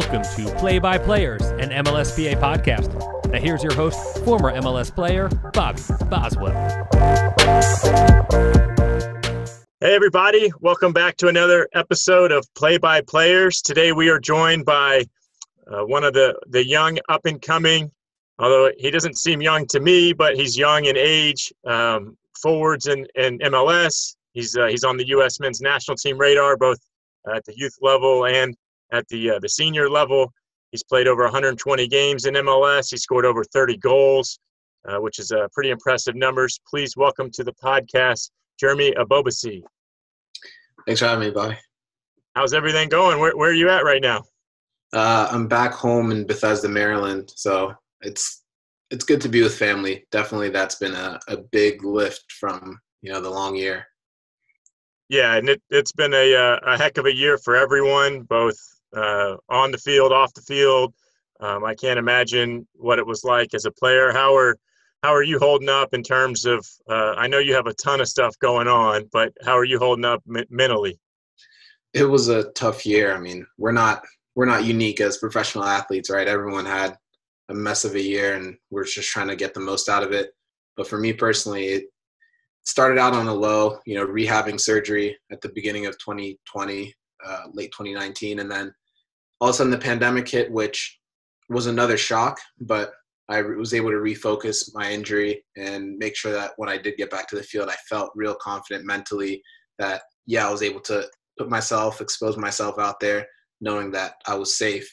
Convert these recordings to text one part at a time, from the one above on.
Welcome to Play by Players, an MLSPA podcast. Now here's your host, former MLS player, Bobby Boswell. Hey everybody, welcome back to another episode of Play by Players. Today we are joined by one of the young up-and-coming, although he doesn't seem young to me, but he's young in age, forwards in MLS. He's on the U.S. men's national team radar, both at the youth level and at the senior level. He's played over 120 games in MLS. He scored over 30 goals, which is pretty impressive numbers. Please welcome to the podcast, Jeremy Ebobisse. Thanks for having me, Bobby. How's everything going? Where are you at right now? I'm back home in Bethesda, Maryland, so it's good to be with family. Definitely that's been a big lift from, the long year. Yeah, and it's been a heck of a year for everyone, both on the field, off the field. I can't imagine what it was like as a player. How are you holding up in terms of? I know you have a ton of stuff going on, but how are you holding up mentally? It was a tough year. I mean, we're not unique as professional athletes, right? Everyone had a mess of a year, and we're just trying to get the most out of it. But for me personally, it started out on a low, rehabbing surgery at the beginning of 2020, late 2019, and then all of a sudden the pandemic hit, which was another shock, but I was able to refocus my injury and make sure that when I did get back to the field, I felt real confident mentally that, I was able to expose myself out there knowing that I was safe.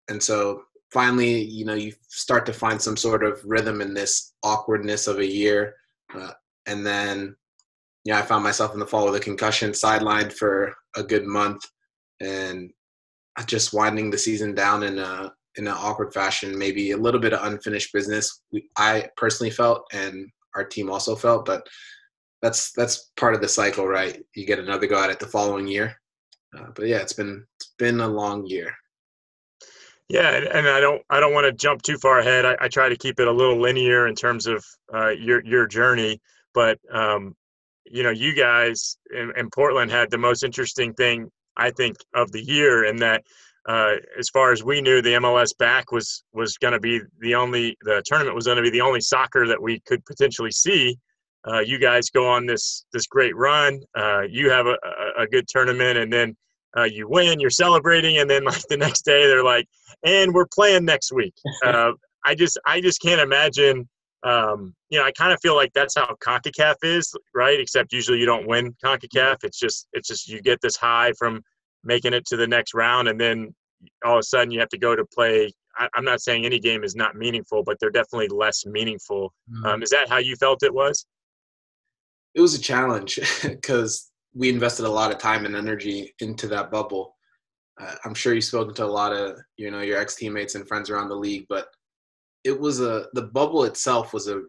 And so finally, you start to find some sort of rhythm in this awkwardness of a year. And then, I found myself in the fall with a concussion, sidelined for a good month, and just winding the season down in an awkward fashion, maybe a little bit of unfinished business. I personally felt, and our team also felt, but that's part of the cycle, right? You get another go at it the following year. But yeah, it's been a long year. Yeah, and I don't want to jump too far ahead. I try to keep it a little linear in terms of your journey. But you guys in Portland had the most interesting thing, I think, of the year, in that as far as we knew, the MLS back was going to be the tournament was going to be the only soccer that we could potentially see. You guys go on this great run. You have a good tournament, and then you win. You're celebrating, and then like the next day they're like, "And we're playing next week." I just can't imagine. I kind of feel like that's how CONCACAF is, right? Except usually you don't win CONCACAF. It's just you get this high from making it to the next round, and then all of a sudden you have to go to play. I'm not saying any game is not meaningful, but they're definitely less meaningful. Is that how you felt it was? It was a challenge because we invested a lot of time and energy into that bubble. I'm sure you've spoken to a lot of, your ex-teammates and friends around the league, but it was the bubble itself was a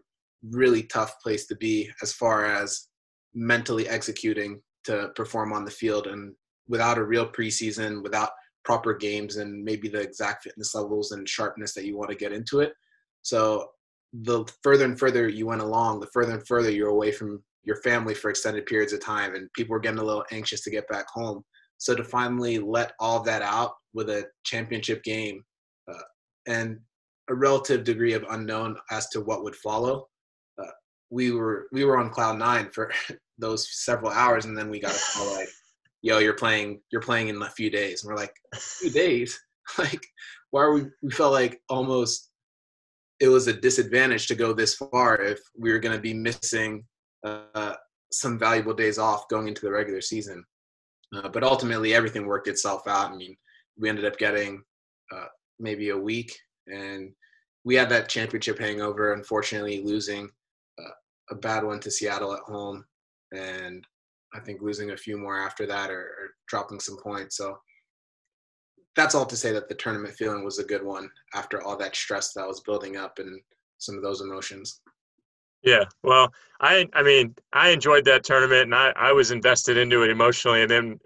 really tough place to be as far as mentally executing to perform on the field, and without a real preseason, without proper games and maybe the exact fitness levels and sharpness that you want to get into it. So the further and further you went along, the further and further you're away from your family for extended periods of time, and people were getting a little anxious to get back home. So to finally let all of that out with a championship game and a relative degree of unknown as to what would follow, we were on cloud nine for those several hours, and then we got a call like, "Yo, you're playing in a few days." And we're like, "A few days? Like, why are we?" We felt like almost it was a disadvantage to go this far if we were going to be missing some valuable days off going into the regular season. But ultimately, everything worked itself out. I mean, we ended up getting maybe a week, and we had that championship hangover, unfortunately losing a bad one to Seattle at home, and I think losing a few more after that, or dropping some points. So that's all to say that the tournament feeling was a good one after all that stress that was building up and some of those emotions. Yeah, well, I mean, I enjoyed that tournament, and I was invested into it emotionally. And then,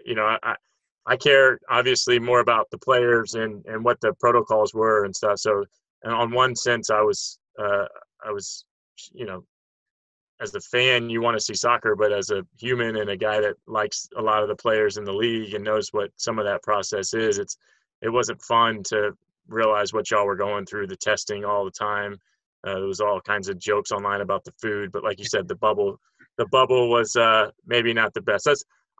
I care obviously more about the players and what the protocols were and stuff. So, and on one sense, I was, as a fan, you want to see soccer, but as a human and a guy that likes a lot of the players in the league and knows what some of that process is, it wasn't fun to realize what y'all were going through, the testing all the time. There was all kinds of jokes online about the food, but like you said, the bubble was maybe not the best.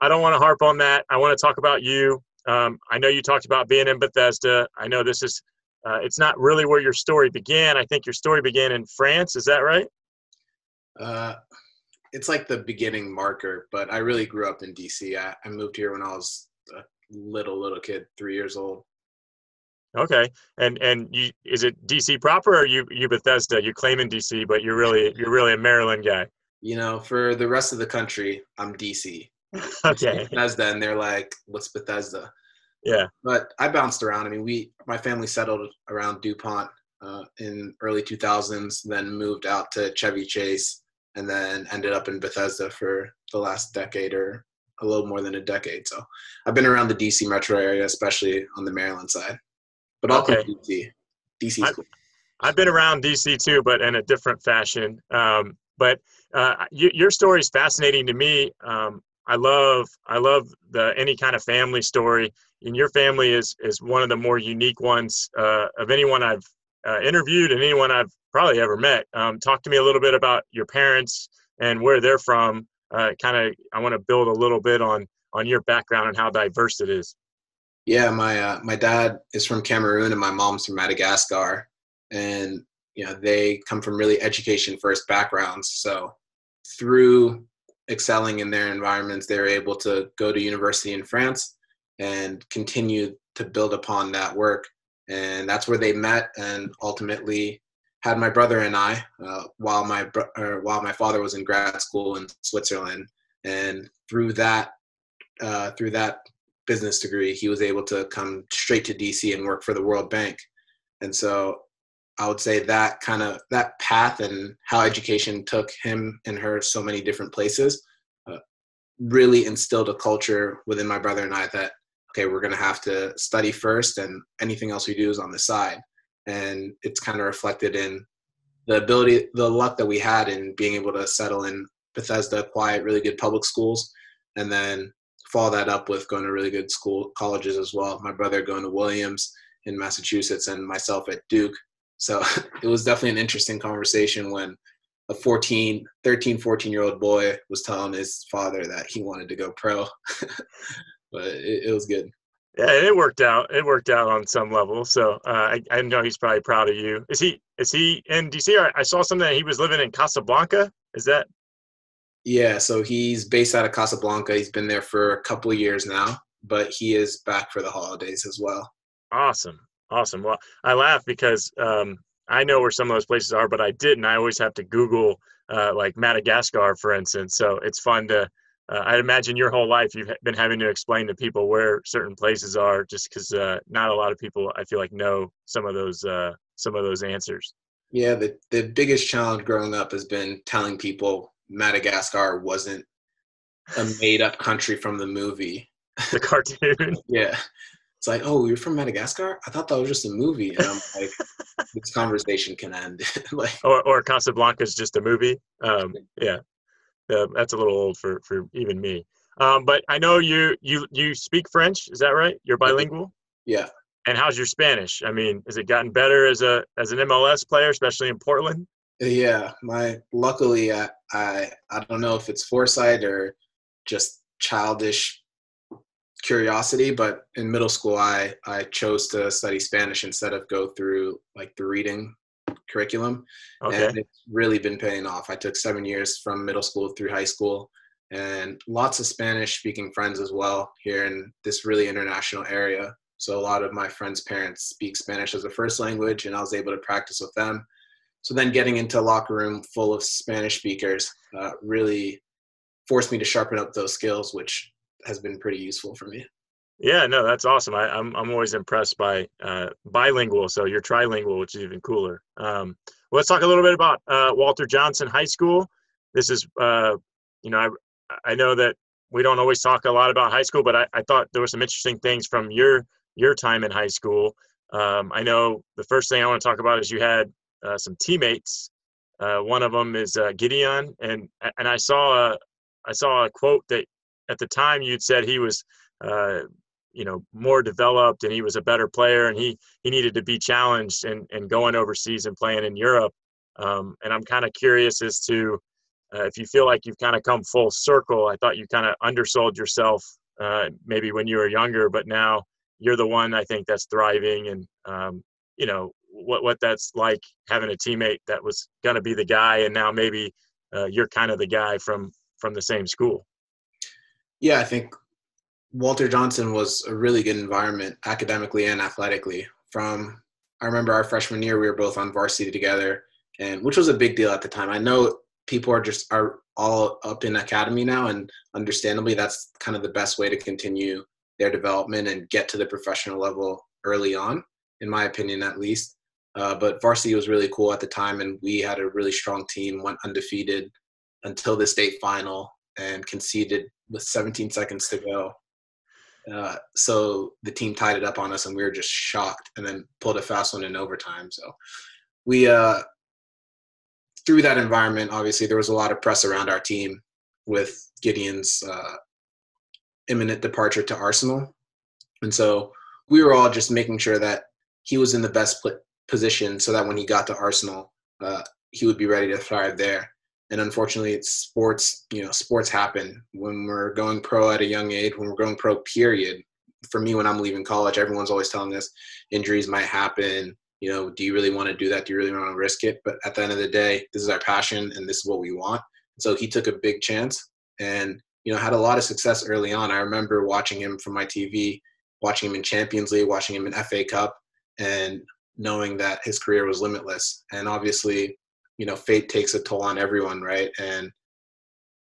I don't want to harp on that. I want to talk about you. I know you talked about being in Bethesda. I know this is it's not really where your story began. I think your story began in France. Is that right? It's like the beginning marker, but I really grew up in DC. I moved here when I was a little kid, 3 years old. Okay. And you, is it DC proper, or you Bethesda? You claim in DC, but you're really a Maryland guy. For the rest of the country, I'm DC. Okay. Bethesda, and they're like, "What's Bethesda?" Yeah. But I bounced around. I mean, my family settled around DuPont in early 2000s, then moved out to Chevy Chase, and then ended up in Bethesda for the last decade, or a little more than a decade. So I've been around the DC metro area, especially on the Maryland side. But I'll come to DC. DC's cool. I've been around DC too, but in a different fashion. But your story is fascinating to me. I love any kind of family story, and your family is one of the more unique ones of anyone I've interviewed and anyone I've probably ever met. Talk to me a little bit about your parents and where they're from. I want to build a little bit on your background and how diverse it is. Yeah, my dad is from Cameroon and my mom's from Madagascar, and they come from really education first backgrounds. So through excelling in their environments, they were able to go to university in France and continue to build upon that work. And that's where they met, and ultimately had my brother and I while my father was in grad school in Switzerland. And through that business degree, he was able to come straight to DC and work for the World Bank. And so I would say that path and how education took him and her so many different places really instilled a culture within my brother and I that, okay, we're going to have to study first, and anything else we do is on the side. And it's kind of reflected in the luck that we had in being able to settle in Bethesda, quiet, really good public schools, and then follow that up with going to really good colleges as well. My brother going to Williams in Massachusetts and myself at Duke. So it was definitely an interesting conversation when a 13, 14-year-old boy was telling his father that he wanted to go pro. But it was good. Yeah, it worked out. It worked out on some level. So I know he's probably proud of you. Is he in DC? I saw something that he was living in Casablanca. Is that? Yeah, so he's based out of Casablanca. He's been there for a couple of years now, but he is back for the holidays as well. Awesome. Well, I laugh because I know where some of those places are, but I didn't. I always have to Google like Madagascar, for instance. So it's fun to I'd imagine your whole life you've been having to explain to people where certain places are, just because not a lot of people, I feel like, know some of those answers. Yeah, the biggest challenge growing up has been telling people Madagascar wasn't a made-up country from the movie. The cartoon. Yeah. It's like, oh, you're from Madagascar? I thought that was just a movie. And I'm like, this conversation can end. Like, or Casablanca is just a movie. Yeah. That's a little old for even me. But I know you speak French. Is that right? You're bilingual? Yeah. And how's your Spanish? I mean, has it gotten better as an MLS player, especially in Portland? Yeah. Luckily, I don't know if it's foresight or just childish curiosity, but in middle school, I chose to study Spanish instead of go through like the reading curriculum. Okay. And it's really been paying off. I took 7 years from middle school through high school, and lots of Spanish speaking friends as well here in this really international area. So a lot of my friends' parents speak Spanish as a first language, and I was able to practice with them. So then getting into a locker room full of Spanish speakers really forced me to sharpen up those skills, which has been pretty useful for me. Yeah, no, that's awesome. I'm always impressed by bilingual. So you're trilingual, which is even cooler. Let's talk a little bit about Walter Johnson High School. This is, I know that we don't always talk a lot about high school, but I thought there were some interesting things from your time in high school. I know the first thing I want to talk about is you had some teammates. One of them is Gideon, and I saw a quote that at the time you'd said he was more developed, and he was a better player, and he needed to be challenged and going overseas and playing in Europe. And I'm kind of curious as to if you feel like you've kind of come full circle. I thought you kind of undersold yourself maybe when you were younger, but now you're the one I think that's thriving, and what that's like having a teammate that was going to be the guy, and now maybe you're kind of the guy from the same school. Yeah, I think Walter Johnson was a really good environment academically and athletically. I remember our freshman year, we were both on varsity together, and which was a big deal at the time. I know people are all up in academy now, and understandably, that's kind of the best way to continue their development and get to the professional level early on, in my opinion, at least. But varsity was really cool at the time, and we had a really strong team, went undefeated until the state final and conceded with 17 seconds to go. So the team tied it up on us, and we were just shocked, and then pulled a fast one in overtime. So we, through that environment, obviously there was a lot of press around our team with Gideon's imminent departure to Arsenal. And so we were all just making sure that he was in the best position so that when he got to Arsenal, he would be ready to thrive there. And unfortunately, it's sports, sports happen. When we're going pro at a young age, when we're going pro, period. For me, when I'm leaving college, everyone's always telling us injuries might happen. Do you really want to do that? Do you really want to risk it? But at the end of the day, this is our passion and this is what we want. So he took a big chance and, had a lot of success early on. I remember watching him from my TV, watching him in Champions League, watching him in FA Cup, and knowing that his career was limitless. And obviously, fate takes a toll on everyone, right? And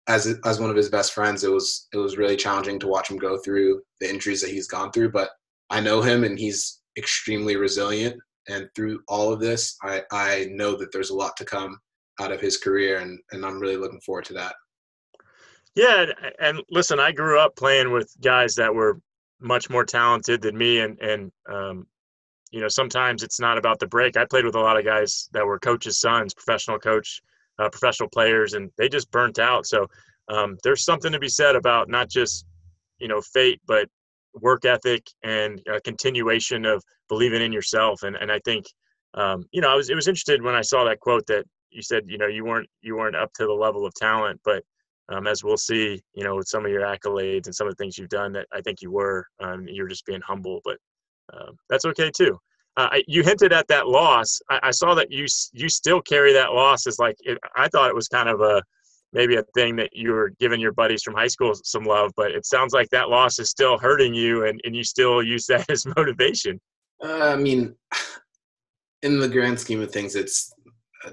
as one of his best friends, it was really challenging to watch him go through the injuries that he's gone through. But I know him, and he's extremely resilient. And through all of this, I know that there's a lot to come out of his career, and I'm really looking forward to that. Yeah, and listen, I grew up playing with guys that were much more talented than me, and sometimes it's not about the break. I played with a lot of guys that were coaches' sons, professional players, and they just burnt out. So there's something to be said about not just, fate, but work ethic and a continuation of believing in yourself. And I think, it was interested when I saw that quote that you said, you weren't up to the level of talent, but as we'll see, with some of your accolades and some of the things you've done, that I think you were, you're just being humble, but that's okay too. You hinted at that loss. I saw that you still carry that loss as I thought it was kind of maybe a thing that you were giving your buddies from high school some love, but it sounds like that loss is still hurting you, and you still use that as motivation. I mean, in the grand scheme of things, it's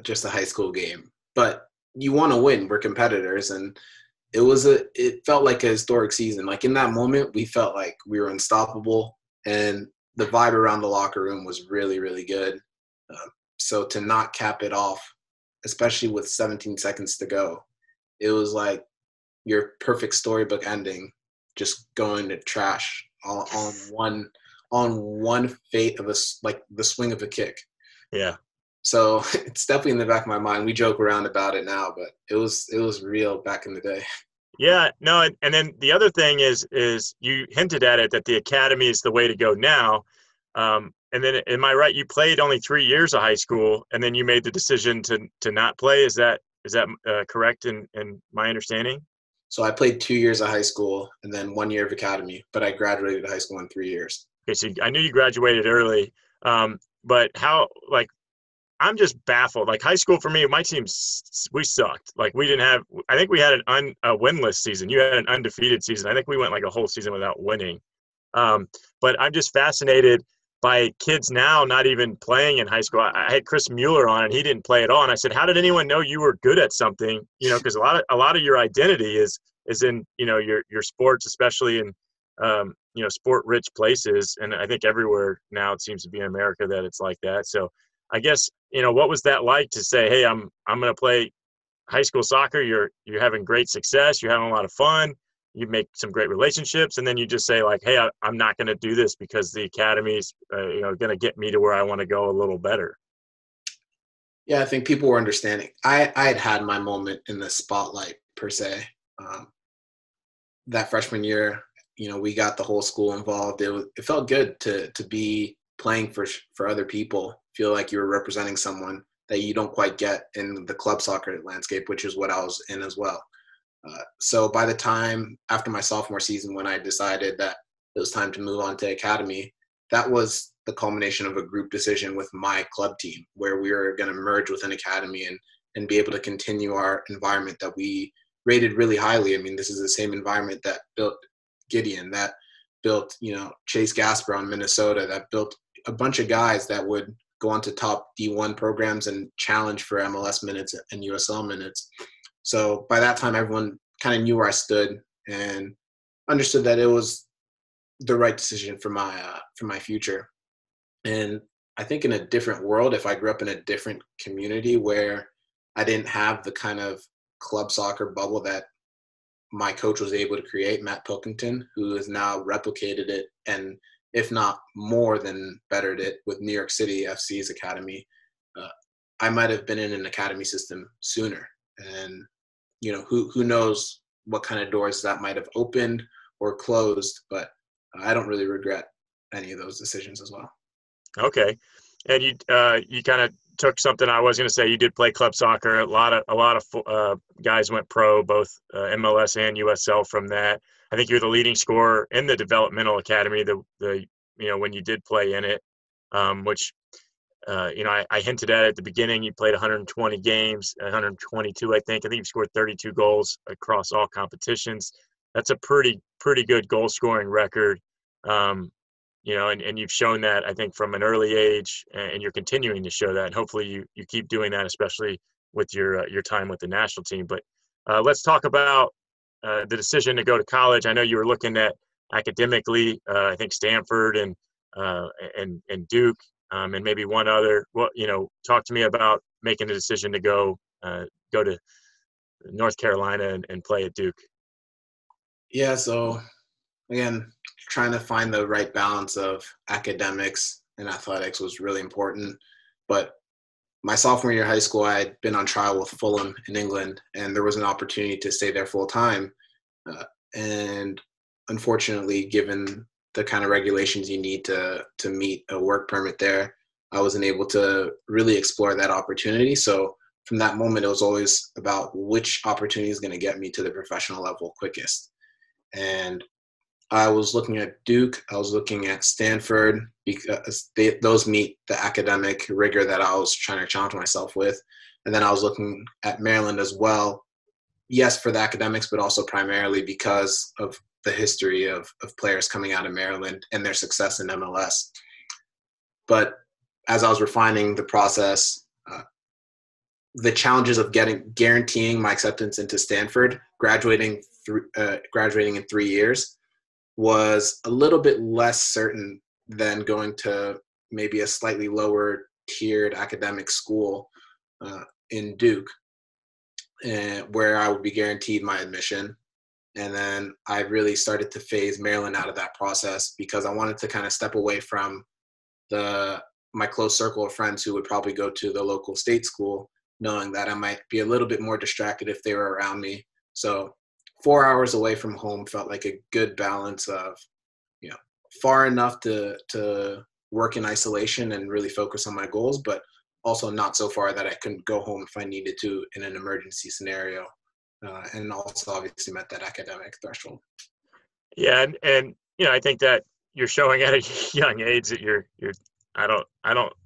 just a high school game, but you want to win. We're competitors, and it felt like a historic season. Like in that moment, we felt like we were unstoppable, and the vibe around the locker room was really, really good. So to not cap it off, especially with 17 seconds to go, it was like your perfect storybook ending, just going to trash on one fate of like the swing of a kick. Yeah. So it's definitely in the back of my mind. We joke around about it now, but it was real back in the day. Yeah, no, and then the other thing is you hinted at it that the academy is the way to go now. And then, am I right? You played only 3 years of high school, and then you made the decision to not play. Is that correct in my understanding? So I played 2 years of high school and then 1 year of academy, but I graduated high school in 3 years. Okay, so I knew you graduated early, but how? I'm just baffled. High school for me, my team, we sucked. We didn't have. I think we had a winless season. You had an undefeated season. I think we went a whole season without winning. But I'm just fascinated by kids now not even playing in high school. I had Chris Mueller on, and he didn't play at all. And I said, "How did anyone know you were good at something?" Because a lot of your identity is in your sports, especially in sport-rich places. And I think everywhere now it seems to be in America that it's like that. So I guess what was that like to say, "Hey, I'm going to play high school soccer. You're having great success. You're having a lot of fun. You make some great relationships, and then you just say hey, I'm not going to do this because the academy's going to get me to where I want to go a little better." Yeah, I think people were understanding. I had my moment in the spotlight per se. That freshman year, we got the whole school involved. It felt good to be playing for other people, feel like you were representing someone that you don't quite get in the club soccer landscape, which is what I was in as well. So by the time after my sophomore season, when I decided that it was time to move on to academy, that was the culmination of a group decision with my club team, where we were going to merge with an academy and be able to continue our environment that we rated really highly. I mean, this is the same environment that built Gideon, that built, Chase Gasper on Minnesota, that built a bunch of guys that would go on to top D1 programs and challenge for MLS minutes and USL minutes. So by that time, everyone kind of knew where I stood and understood that it was the right decision for my future. And I think in a different world, if I grew up in a different community where I didn't have the kind of club soccer bubble that my coach was able to create, Matt Pilkington, who has now replicated it and if not more than bettered it with New York City FC's academy, I might have been in an academy system sooner. And, who knows what kind of doors that might have opened or closed, but I don't really regret any of those decisions as well. Okay. And you kind of took something I was going to say. You did play club soccer. A lot of guys went pro, both MLS and USL from that. I think you're the leading scorer in the developmental academy. When you did play in it, which I hinted at the beginning. You played 120 games, 122, I think. I think you scored 32 goals across all competitions. That's a pretty good goal scoring record. And you've shown that, I think, from an early age, and you're continuing to show that. And hopefully you keep doing that, especially with your time with the national team. But let's talk about the decision to go to college. I know you were looking at academically, I think Stanford and Duke, and maybe one other. Well, talk to me about making the decision to go to North Carolina and play at Duke. Yeah, so again, trying to find the right balance of academics and athletics was really important. But my sophomore year of high school, I had been on trial with Fulham in England, and there was an opportunity to stay there full time. And unfortunately, given the kind of regulations you need to meet a work permit there, I wasn't able to really explore that opportunity. So from that moment, it was always about which opportunity is going to get me to the professional level quickest. And I was looking at Duke, I was looking at Stanford, because those meet the academic rigor that I was trying to challenge myself with. And then I was looking at Maryland as well. Yes, for the academics, but also primarily because of the history of players coming out of Maryland and their success in MLS. But as I was refining the process, the challenges of guaranteeing my acceptance into Stanford, graduating in 3 years, was a little bit less certain than going to maybe a slightly lower tiered academic school in Duke, where I would be guaranteed my admission. And then I really started to phase Maryland out of that process because I wanted to kind of step away from my close circle of friends who would probably go to the local state school, knowing that I might be a little bit more distracted if they were around me. So 4 hours away from home felt like a good balance of, far enough to work in isolation and really focus on my goals, but also not so far that I couldn't go home if I needed to in an emergency scenario. And also obviously met that academic threshold. Yeah. And I think that you're showing at a young age that you're I don't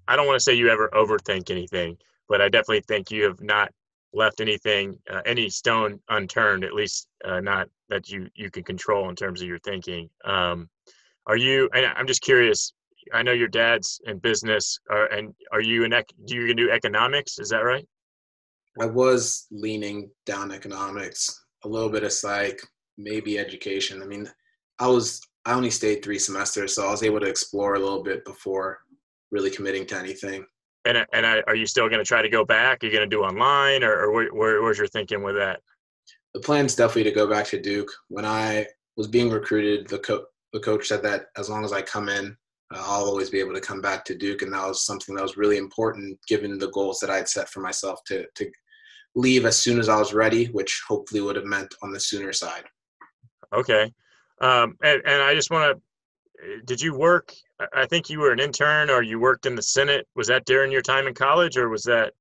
want to say you ever overthink anything, but I definitely think you have not left any stone unturned, at least not that you can control in terms of your thinking. And I'm just curious, I know your dad's in business, and are you do you do economics? Is that right? I was leaning down economics, a little bit of psych, maybe education. I mean, I only stayed 3 semesters, so I was able to explore a little bit before really committing to anything. And are you still going to try to go back? Are you going to do online, or where's your thinking with that? The plan is definitely to go back to Duke. When I was being recruited, the coach said that as long as I come in, I'll always be able to come back to Duke, and that was something that was really important given the goals that I had set for myself to leave as soon as I was ready, which hopefully would have meant on the sooner side. Okay. And I just want to, did you work, I think you were an intern or you worked in the Senate. Was that during your time in college or was that?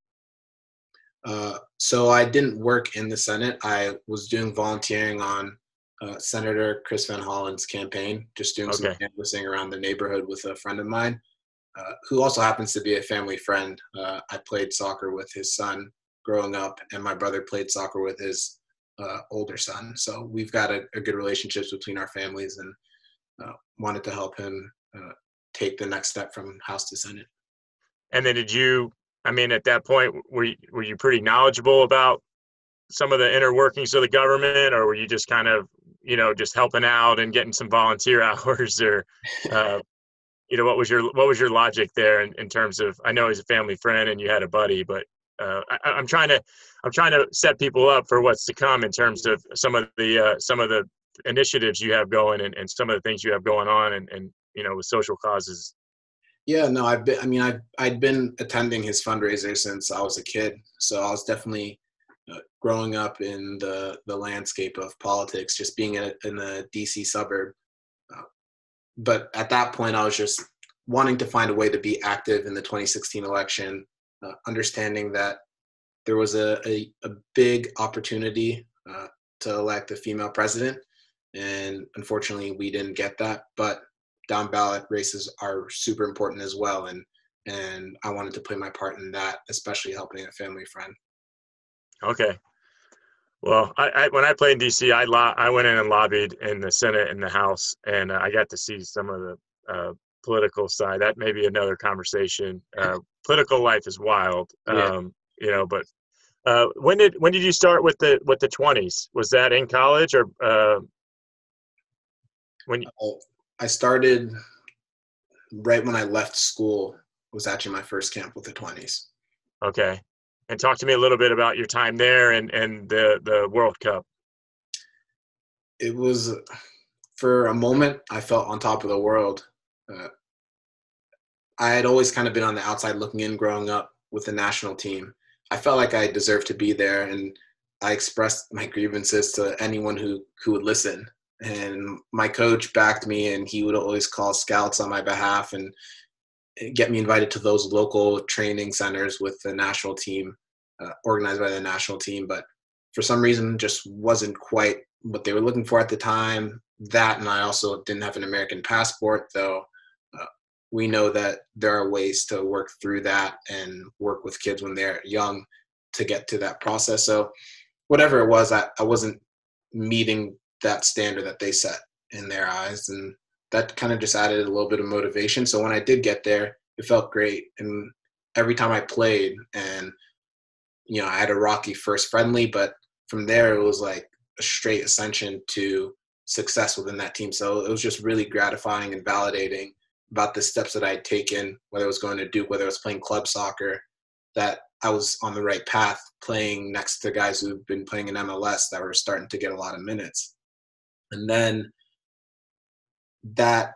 So I didn't work in the Senate. I was doing volunteering on Senator Chris Van Hollen's campaign, just doing some Okay. canvassing around the neighborhood with a friend of mine, who also happens to be a family friend. I played soccer with his son growing up, and my brother played soccer with his older son. So we've got a good relationships between our families, and wanted to help him take the next step from House to Senate. And then I mean, at that point, were you pretty knowledgeable about some of the inner workings of the government, or were you just kind of, just helping out and getting some volunteer hours, or, what was your logic there in terms of, I know he's a family friend and you had a buddy, but I'm trying to set people up for what's to come in terms of some of the initiatives you have going and some of the things you have going on and with social causes. Yeah, no, I'd been attending his fundraiser since I was a kid, so I was definitely growing up in the landscape of politics, just being in a DC suburb. But at that point, I was just wanting to find a way to be active in the 2016 election, understanding that there was a big opportunity to elect a female president, and unfortunately, we didn't get that. But down ballot races are super important as well, and I wanted to play my part in that, especially helping a family friend. Okay. Well, I when I played in DC, I went in and lobbied in the Senate and the House, and I got to see some of the political side. That may be another conversation. Political life is wild, Yeah. But when did you start with the 20s? Was that in college or when? I started right when I left school. Was actually my first camp with the 20s. Okay, and talk to me a little bit about your time there and the World Cup. It was, for a moment, I felt on top of the world. I had always kind of been on the outside looking in growing up with the national team. I felt like I deserved to be there, and I expressed my grievances to anyone who would listen. And my coach backed me, and he would always call scouts on my behalf and get me invited to those local training centers with the national team, organized by the national team. But for some reason, just wasn't quite what they were looking for at the time. That, and I also didn't have an American passport, though. We know that there are ways to work through that and work with kids when they're young to get to that process. So whatever it was, I wasn't meeting that standard that they set in their eyes. And that kind of just added a little bit of motivation. So when I did get there, it felt great. And every time I played, and, I had a rocky first friendly, but from there it was like a straight ascension to success within that team. So it was just really gratifying and validating about the steps that I had taken, whether it was going to Duke, whether it was playing club soccer, that I was on the right path, playing next to guys who've been playing in MLS that were starting to get a lot of minutes. And then that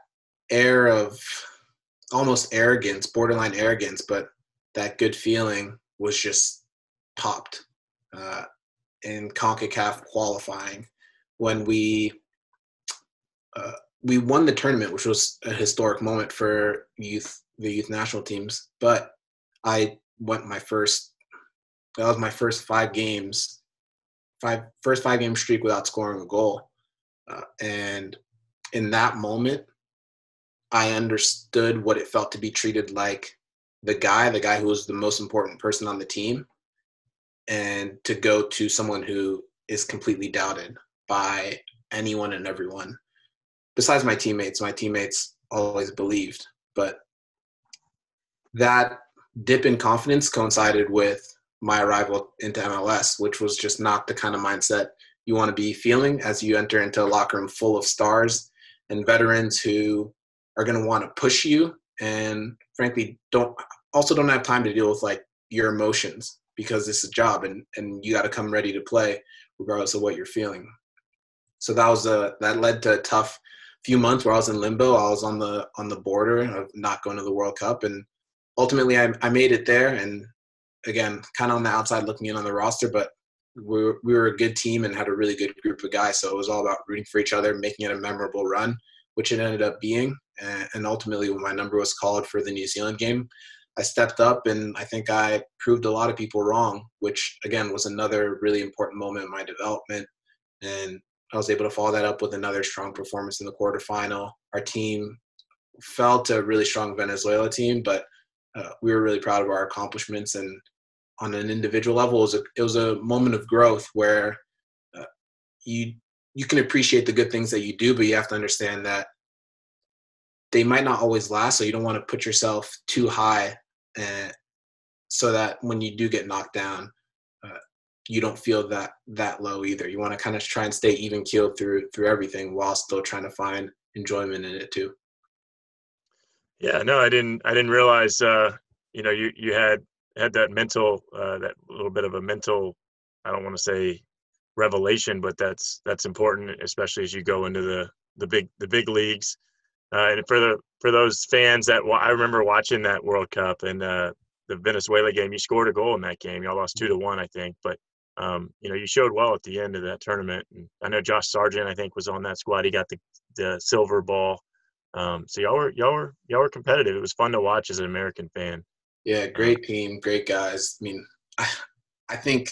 air of almost arrogance, borderline arrogance, but that good feeling was just popped in CONCACAF qualifying when we won the tournament, which was a historic moment for the youth national teams. But I went that was my first five game streak without scoring a goal. And in that moment, I understood what it felt to be treated like the guy who was the most important person on the team, and to go to someone who is completely doubted by anyone and everyone. Besides my teammates always believed. But that dip in confidence coincided with my arrival into MLS, which was just not the kind of mindset you want to be feeling as you enter into a locker room full of stars and veterans who are going to want to push you, and frankly don't have time to deal with like your emotions, because it's a job and you got to come ready to play regardless of what you're feeling. So that led to a tough few months where I was in limbo. I was on the border of not going to the World Cup, and ultimately I made it there. And again, kind of on the outside looking in on the roster, but we were a good team and had a really good group of guys. So it was all about rooting for each other, making it a memorable run, which it ended up being. And ultimately, when my number was called for the New Zealand game, I stepped up, and I think I proved a lot of people wrong, which, again, was another really important moment in my development. And I was able to follow that up with another strong performance in the quarterfinal. Our team fell to a really strong Venezuela team, but we were really proud of our accomplishments. And on an individual level, it was a moment of growth where you can appreciate the good things that you do, but you have to understand that they might not always last. So you don't want to put yourself too high, so that when you do get knocked down, you don't feel that low either. You want to kind of try and stay even keeled through everything while still trying to find enjoyment in it too. Yeah, no, I didn't realize, you had that mental, that little bit of a mental, I don't want to say revelation, but that's important, especially as you go into the big leagues. And for those fans that I remember watching that World Cup and the Venezuela game, you scored a goal in that game. Y'all lost 2-1, I think, but you showed well at the end of that tournament. And I know Josh Sargent, I think, was on that squad. He got the silver ball. So y'all were competitive. It was fun to watch as an American fan. Yeah, great team, great guys. I mean, I think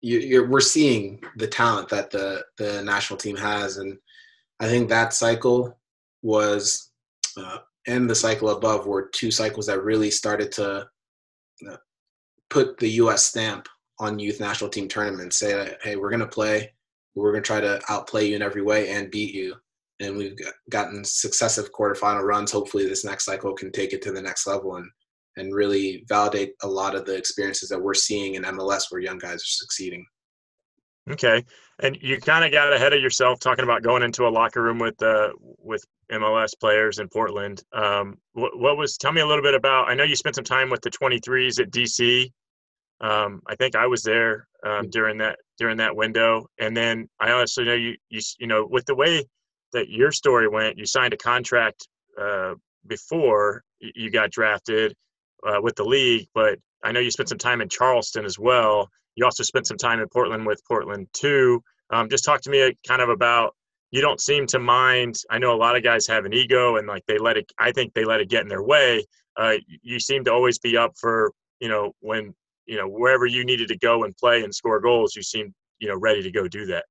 we're seeing the talent that the national team has, and I think that cycle was and the cycle above were two cycles that really started to put the U.S. stamp on youth national team tournaments. Say that, hey, we're going to play, we're going to try to outplay you in every way and beat you. And we've gotten successive quarterfinal runs. Hopefully this next cycle can take it to the next level and really validate a lot of the experiences that we're seeing in MLS where young guys are succeeding. Okay. And you kind of got ahead of yourself talking about going into a locker room with MLS players in Portland. Tell me a little bit about, I know you spent some time with the 23s at DC. I think I was there during that window. And then I also know you with the way that your story went, you signed a contract before you got drafted with the league, but I know you spent some time in Charleston as well. You also spent some time in Portland with Portland too. Just talk to me kind of about, you don't seem to mind. I know a lot of guys have an ego and I think they let it get in their way. You seem to always be up for, when, wherever you needed to go and play and score goals, you seemed, ready to go do that.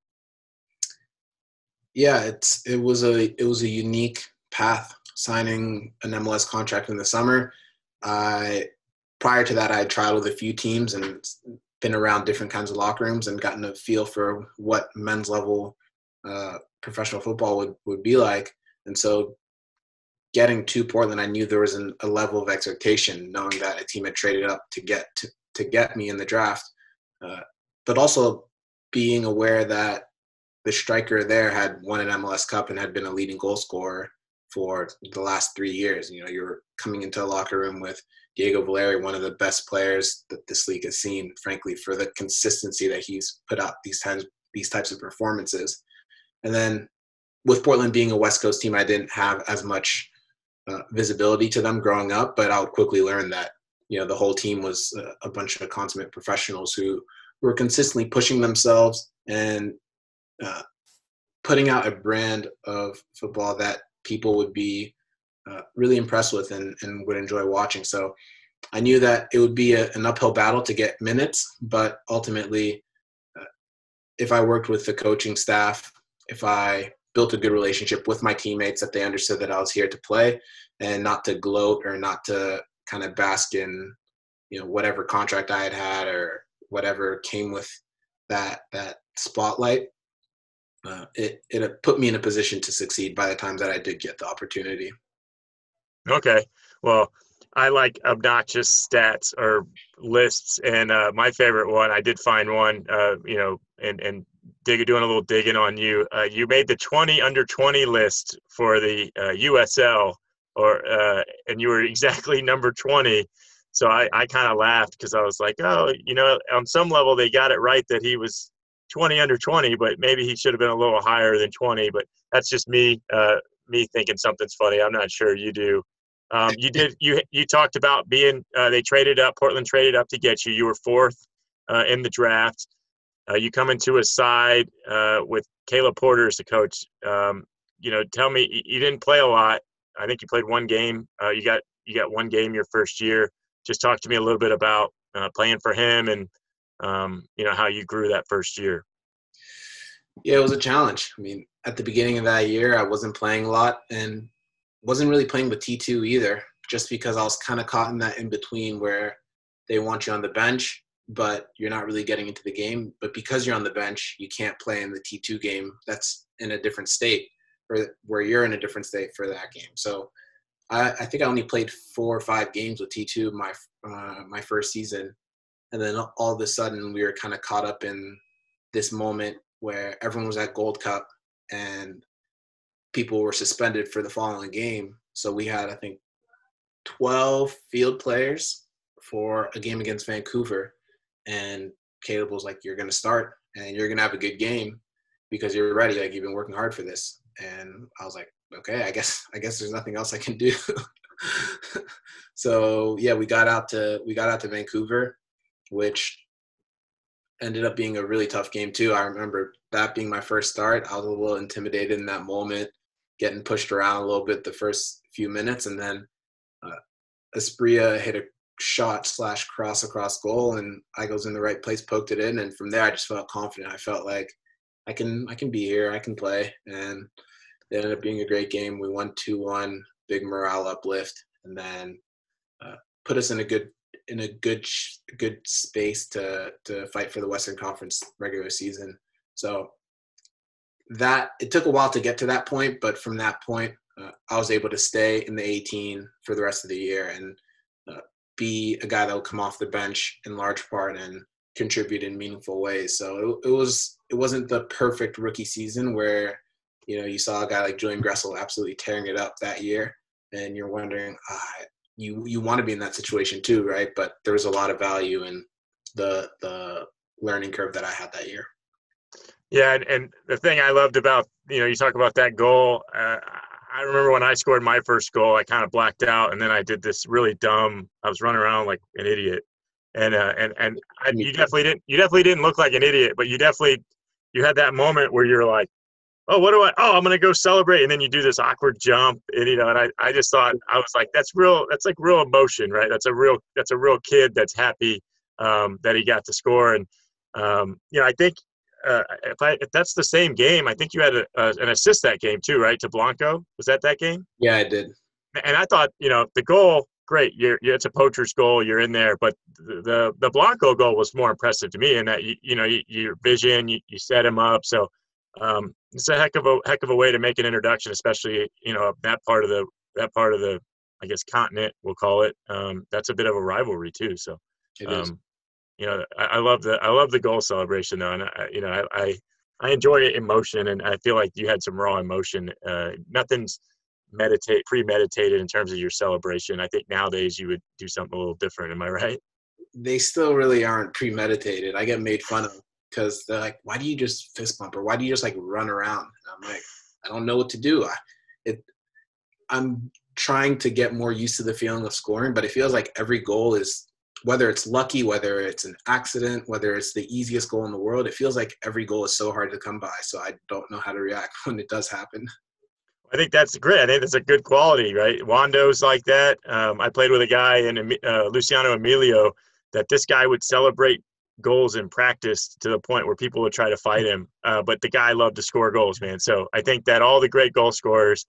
Yeah, it was a unique path signing an MLS contract in the summer. Prior to that, I had traveled with a few teams and been around different kinds of locker rooms and gotten a feel for what men's level professional football would be like. And so getting to Portland, I knew there was a level of expectation, knowing that a team had traded up to get me in the draft, but also being aware that the striker there had won an MLS Cup and had been a leading goal scorer for the last 3 years. You're coming into a locker room with Diego Valeri, one of the best players that this league has seen, frankly, for the consistency that he's put out these types of performances. And then with Portland being a West Coast team, I didn't have as much visibility to them growing up, but I would quickly learn that, the whole team was a bunch of consummate professionals who were consistently pushing themselves and putting out a brand of football that people would be really impressed with and would enjoy watching. So I knew that it would be an uphill battle to get minutes, but ultimately, if I worked with the coaching staff, if I built a good relationship with my teammates, that they understood that I was here to play and not to gloat or not to kind of bask in, whatever contract I had or whatever came with that spotlight, it put me in a position to succeed by the time that I did get the opportunity. Okay. Well, I like obnoxious stats or lists, and my favorite one, I did find one, and doing a little digging on you. You made the 20 under 20 list for the USL, and you were exactly number 20. So I kind of laughed because I was like, oh, on some level they got it right that he was 20 under 20, but maybe he should have been a little higher than 20. But that's just me thinking something's funny. I'm not sure you do. You talked about being Portland traded up to get you. You were fourth in the draft. You come into a side with Caleb Porter as the coach. Tell me, you didn't play a lot. I think you played one game. You got one game your first year. Just talk to me a little bit about playing for him and how you grew that first year. Yeah, it was a challenge. I mean, at the beginning of that year, I wasn't playing a lot and wasn't really playing with T2 either, just because I was kind of caught in that in between where they want you on the bench, but you're not really getting into the game. But because you're on the bench, you can't play in the T2 game that's in a different state, or where you're in a different state for that game. So I think I only played 4 or 5 games with T2 my first season. And then all of a sudden we were kind of caught up in this moment where everyone was at Gold Cup and people were suspended for the following game. So we had, I think, 12 field players for a game against Vancouver. And Caleb was like, you're going to start and you're going to have a good game because you're ready. Like, you've been working hard for this. And I was like, okay, I guess there's nothing else I can do. So yeah, we got out to Vancouver, which ended up being a really tough game too. I remember that being my first start. I was a little intimidated in that moment, getting pushed around a little bit the first few minutes, and then Espria hit a shot / cross across goal, and I goes in the right place, poked it in, and from there I just felt confident. I felt like I can be here, I can play, and it ended up being a great game. We won 2-1, big morale uplift, and then put us in a good space to fight for the Western Conference regular season. So that it took a while to get to that point, but from that point, I was able to stay in the 18 for the rest of the year and be a guy that would come off the bench in large part and contribute in meaningful ways. So it wasn't the perfect rookie season where you saw a guy like Julian Gressel absolutely tearing it up that year, and you're wondering, you want to be in that situation too, right? But there was a lot of value in the learning curve that I had that year. Yeah, and the thing I loved about, you talk about that goal, I remember when I scored my first goal, I kind of blacked out, and then I did this really dumb, I was running around like an idiot. You definitely didn't look like an idiot, but you had that moment where you're like, I'm going to go celebrate. And then you do this awkward jump. And, I just thought, I was like, that's like real emotion, right? That's a real kid that's happy that he got to score. And, I think if that's the same game, I think you had an assist that game too, right? To Blanco. Was that game? Yeah, I did. And I thought, the goal, great. It's a poacher's goal. You're in there. But the Blanco goal was more impressive to me in that, your vision, you set him up. So, it's a heck of a way to make an introduction, especially that part of the I guess continent, we'll call it. That's a bit of a rivalry too. So It is. I love the goal celebration though, and I enjoy emotion, and I feel like you had some raw emotion. Nothing's premeditated in terms of your celebration. I think nowadays you would do something a little different. Am I right? They still really aren't premeditated. I get made fun of because they're like, why do you just fist bump, or why do you just like run around? And I'm like, I don't know what to do. I'm trying to get more used to the feeling of scoring, but it feels like every goal is, whether it's lucky, whether it's an accident, whether it's the easiest goal in the world, it feels like every goal is so hard to come by. So I don't know how to react when it does happen. I think that's great. I think that's a good quality, right? Wando's like that. I played with a guy in Luciano Emilio that this guy would celebrate goals in practice to the point where people would try to fight him. But the guy loved to score goals, man. So I think that all the great goal scorers,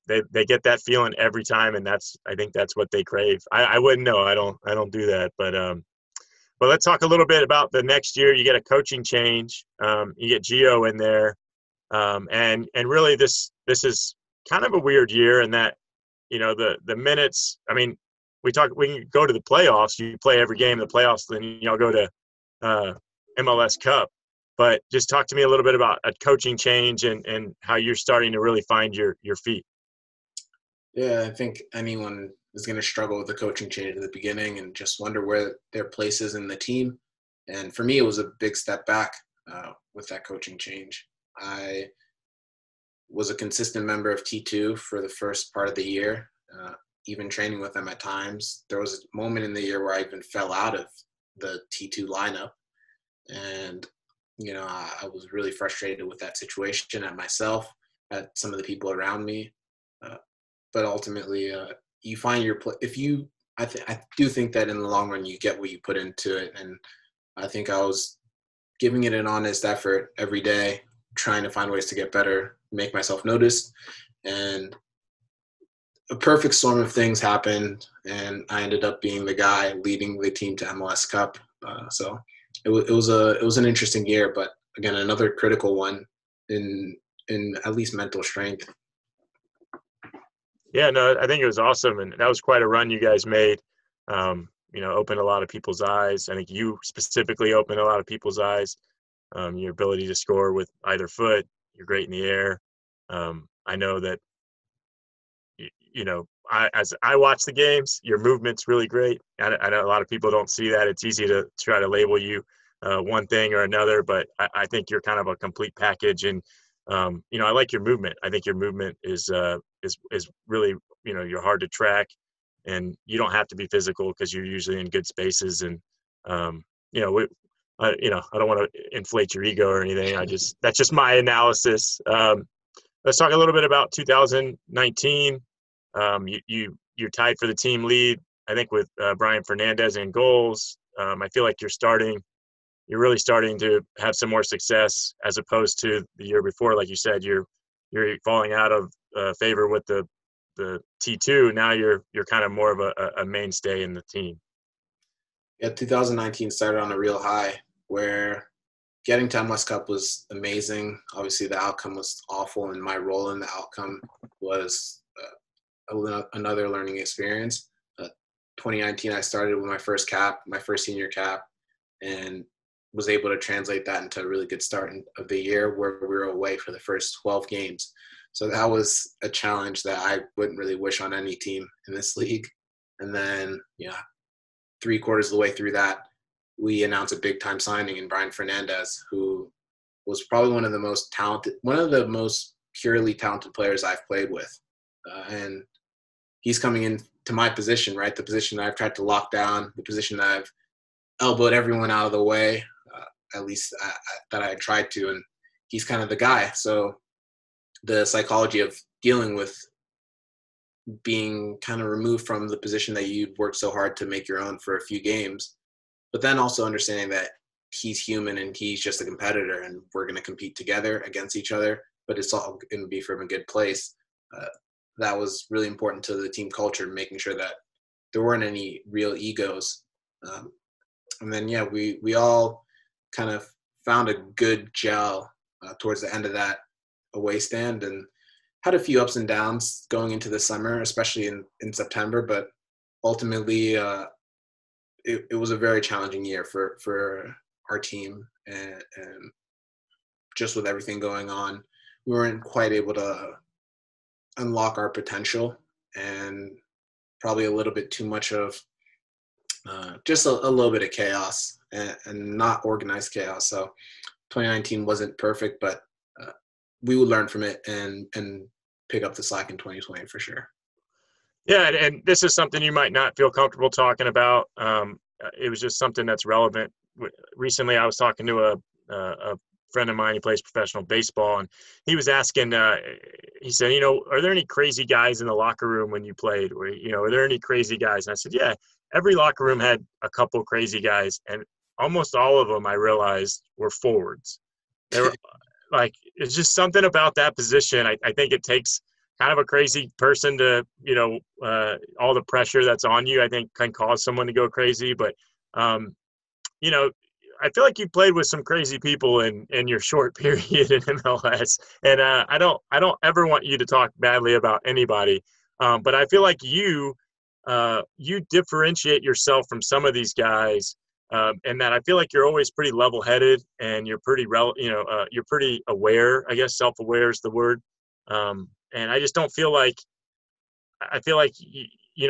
they get that feeling every time, and I think that's what they crave. I wouldn't know. I don't do that. But let's talk a little bit about the next year. You get a coaching change. You get Gio in there. And really this is kind of a weird year in that, the minutes, I mean, we can go to the playoffs, you play every game in the playoffs, then y'all go to MLS Cup. But just talk to me a little bit about a coaching change and how you're starting to really find your feet. Yeah, I think anyone is going to struggle with the coaching change at the beginning and just wonder where their place is in the team. And for me, it was a big step back with that coaching change. I was a consistent member of T2 for the first part of the year, even training with them at times. There was a moment in the year where I even fell out of the T2 lineup. And, I was really frustrated with that situation, at myself, at some of the people around me. Uh, but ultimately, you find your place. I do think that in the long run, you get what you put into it. And I think I was giving it an honest effort every day, trying to find ways to get better, make myself noticed. And a perfect storm of things happened, and I ended up being the guy leading the team to MLS Cup. So it was an interesting year, but again, another critical one in at least mental strength. Yeah, no, I think it was awesome, and that was quite a run you guys made. Opened a lot of people's eyes. I think you specifically opened a lot of people's eyes. Your ability to score with either foot, you're great in the air. I know that, as I watch the games, your movement's really great. I know a lot of people don't see that. It's easy to try to label you one thing or another, but I think you're kind of a complete package. And I like your movement. I think your movement is really, you're hard to track, and you don't have to be physical because you're usually in good spaces. And I don't want to inflate your ego or anything. That's just my analysis. Let's talk a little bit about 2019. You're tied for the team lead, I think, with Brian Fernandez in goals. I feel like you're really starting to have some more success as opposed to the year before. Like you said, you're falling out of favor with the T2. Now you're kind of more of a mainstay in the team. Yeah, 2019 started on a real high, where getting to MLS Cup was amazing. Obviously, the outcome was awful, and my role in the outcome was another learning experience. 2019, I started with my first cap, my first senior cap, and was able to translate that into a really good start of the year, where we were away for the first 12 games. So that was a challenge that I wouldn't really wish on any team in this league. And then, 3/4 of the way through that, we announced a big time signing in Brian Fernandez, who was probably one of the most purely talented players I've played with. And he's coming in to my position, right? The position that I've tried to lock down, the position that I've elbowed everyone out of the way, at least that I tried to. And he's kind of the guy. So the psychology of dealing with being kind of removed from the position that you've worked so hard to make your own for a few games, but then also understanding that he's human and he's just a competitor, and we're going to compete together against each other, but it's all going to be from a good place. That was really important to the team culture, making sure that there weren't any real egos. And then, we all kind of found a good gel towards the end of that away stand, and had a few ups and downs going into the summer, especially in September. But ultimately, it was a very challenging year for our team, and just with everything going on, we weren't quite able to unlock our potential, and probably a little bit too much of just a little bit of chaos, and not organized chaos. So 2019 wasn't perfect, but we will learn from it and pick up the slack in 2020 for sure. Yeah, and this is something you might not feel comfortable talking about. It was just something that's relevant. Recently, I was talking to a friend of mine who plays professional baseball, and he was asking, he said, are there any crazy guys in the locker room when you played? Or, are there any crazy guys? And I said, yeah, every locker room had a couple crazy guys, and almost all of them, I realized, were forwards. They were like, it's just something about that position. I think it takes kind of a crazy person to, all the pressure that's on you, I think, can cause someone to go crazy. But, I feel like you played with some crazy people in your short period in MLS, and I don't ever want you to talk badly about anybody, but I feel like you differentiate yourself from some of these guys, and that I feel like you're always pretty level-headed, and you're pretty you're pretty aware. I guess self-aware is the word, and I just don't feel like I feel like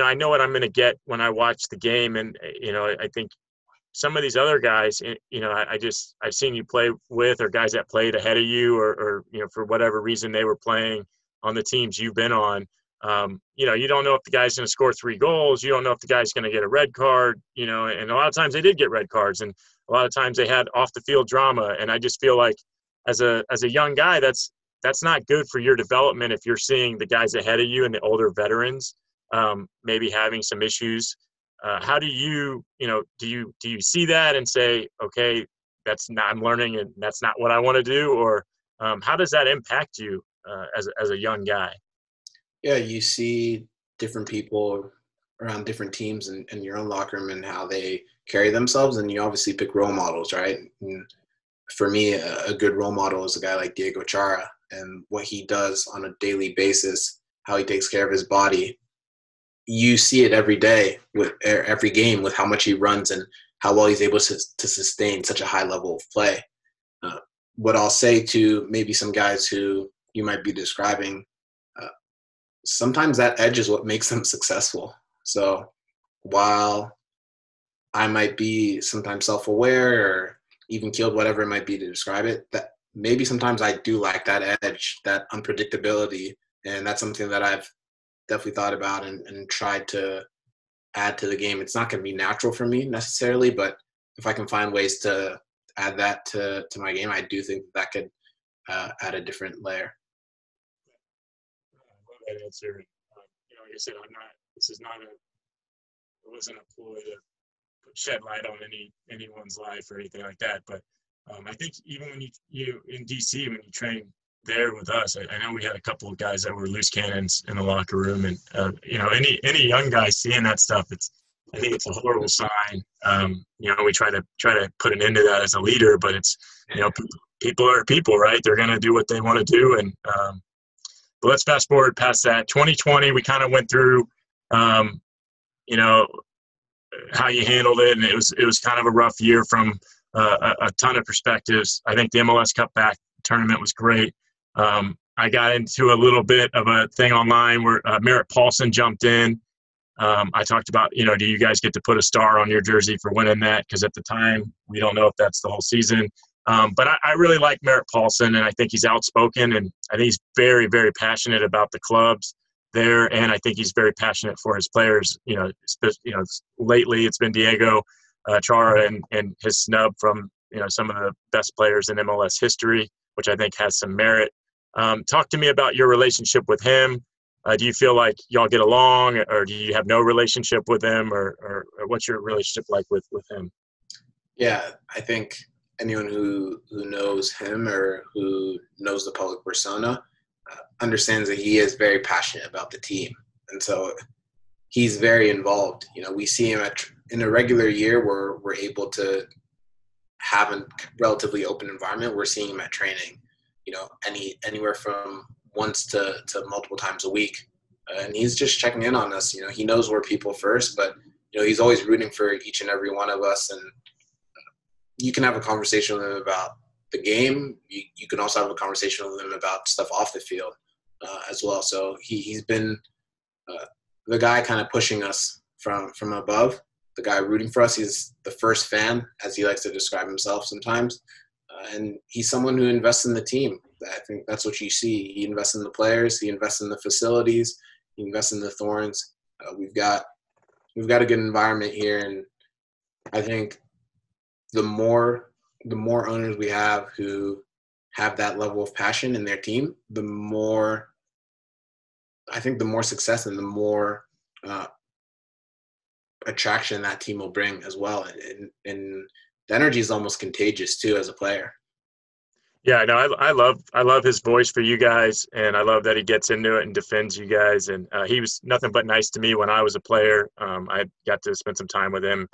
I know what I'm going to get when I watch the game, and I think some of these other guys, I've seen you play with, or guys that played ahead of you, or for whatever reason they were playing on the teams you've been on. You don't know if the guy's going to score 3 goals. You don't know if the guy's going to get a red card, and a lot of times they did get red cards. And a lot of times they had off the field drama. And I just feel like as a young guy, that's not good for your development if you're seeing the guys ahead of you and the older veterans maybe having some issues. How do you see that and say, okay, I'm learning and that's not what I want to do? Or how does that impact you as a young guy? Yeah, you see different people around different teams in your own locker room and how they carry themselves, and you obviously pick role models, right? And for me, a good role model is a guy like Diego Chara and what he does on a daily basis, how he takes care of his body. You see it every day with every game with how much he runs and how well he's able to sustain such a high level of play. What I'll say to maybe some guys who you might be describing, sometimes that edge is what makes them successful. So while I might be sometimes self-aware or even killed, whatever it might be to describe it, that maybe sometimes I do like that edge, that unpredictability. And that's something that I've definitely thought about and tried to add to the game. It's not going to be natural for me necessarily, but if I can find ways to add that to my game, I do think that could add a different layer. I love that answer. Like I said, it wasn't a ploy to shed light on anyone's life or anything like that. But I think even when you in DC, when you train there with us, I know we had a couple of guys that were loose cannons in the locker room, and any young guy seeing that stuff, I think it's a horrible sign. We try to put an end to that as a leader, but it's people are people, right? They're going to do what they want to do, and but let's fast forward past that. 2020, we kind of went through, how you handled it, and it was kind of a rough year from a ton of perspectives. I think the MLS Cup back tournament was great. I got into a little bit of a thing online where Merritt Paulson jumped in. I talked about, do you guys get to put a star on your jersey for winning that? Because at the time, we don't know if that's the whole season. But I really like Merritt Paulson, and I think he's outspoken, and I think he's very, very passionate about the clubs there, and I think he's very passionate for his players. Lately it's been Diego Chara and his snub from some of the best players in MLS history, which I think has some merit. Talk to me about your relationship with him. Do you feel like y'all get along, or do you have no relationship with him, or what's your relationship like with him? Yeah, I think anyone who knows him or who knows the public persona understands that he is very passionate about the team. And so he's very involved. We see him in a regular year where we're able to have a relatively open environment. We're seeing him at training, anywhere from once to multiple times a week. And he's just checking in on us. He knows we're people first, but, he's always rooting for each and every one of us. And you can have a conversation with him about the game. You can also have a conversation with him about stuff off the field as well. So he's been the guy kind of pushing us from above, the guy rooting for us. He's the first fan, as he likes to describe himself sometimes. And he's someone who invests in the team. I think that's what you see. He invests in the players. He invests in the facilities. He invests in the Thorns. We've got a good environment here, and I think the more owners we have who have that level of passion in their team, the more success and the more attraction that team will bring as well. And the energy is almost contagious too as a player. Yeah, no, I love his voice for you guys, and I love that he gets into it and defends you guys. And he was nothing but nice to me when I was a player. I got to spend some time with him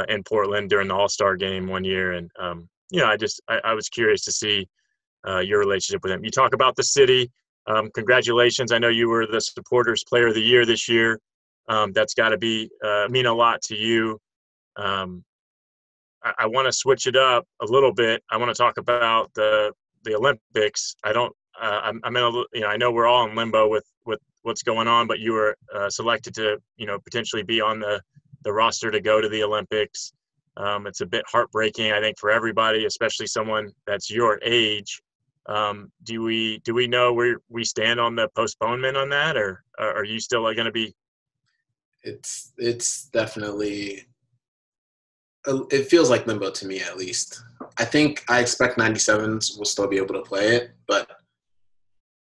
in Portland during the All-Star game one year, and I was curious to see your relationship with him. You talk about the city. Congratulations! I know you were the Supporters Player of the Year this year. That's got to mean a lot to you. I want to switch it up a little bit. I want to talk about the Olympics. I know we're all in limbo with what's going on, but you were selected to potentially be on the roster to go to the Olympics. It's a bit heartbreaking, I think, for everybody, especially someone that's your age. Do we know where we stand on the postponement on that, or are you still going to be? It's definitely It feels like limbo to me, at least. I expect 97s will still be able to play it, but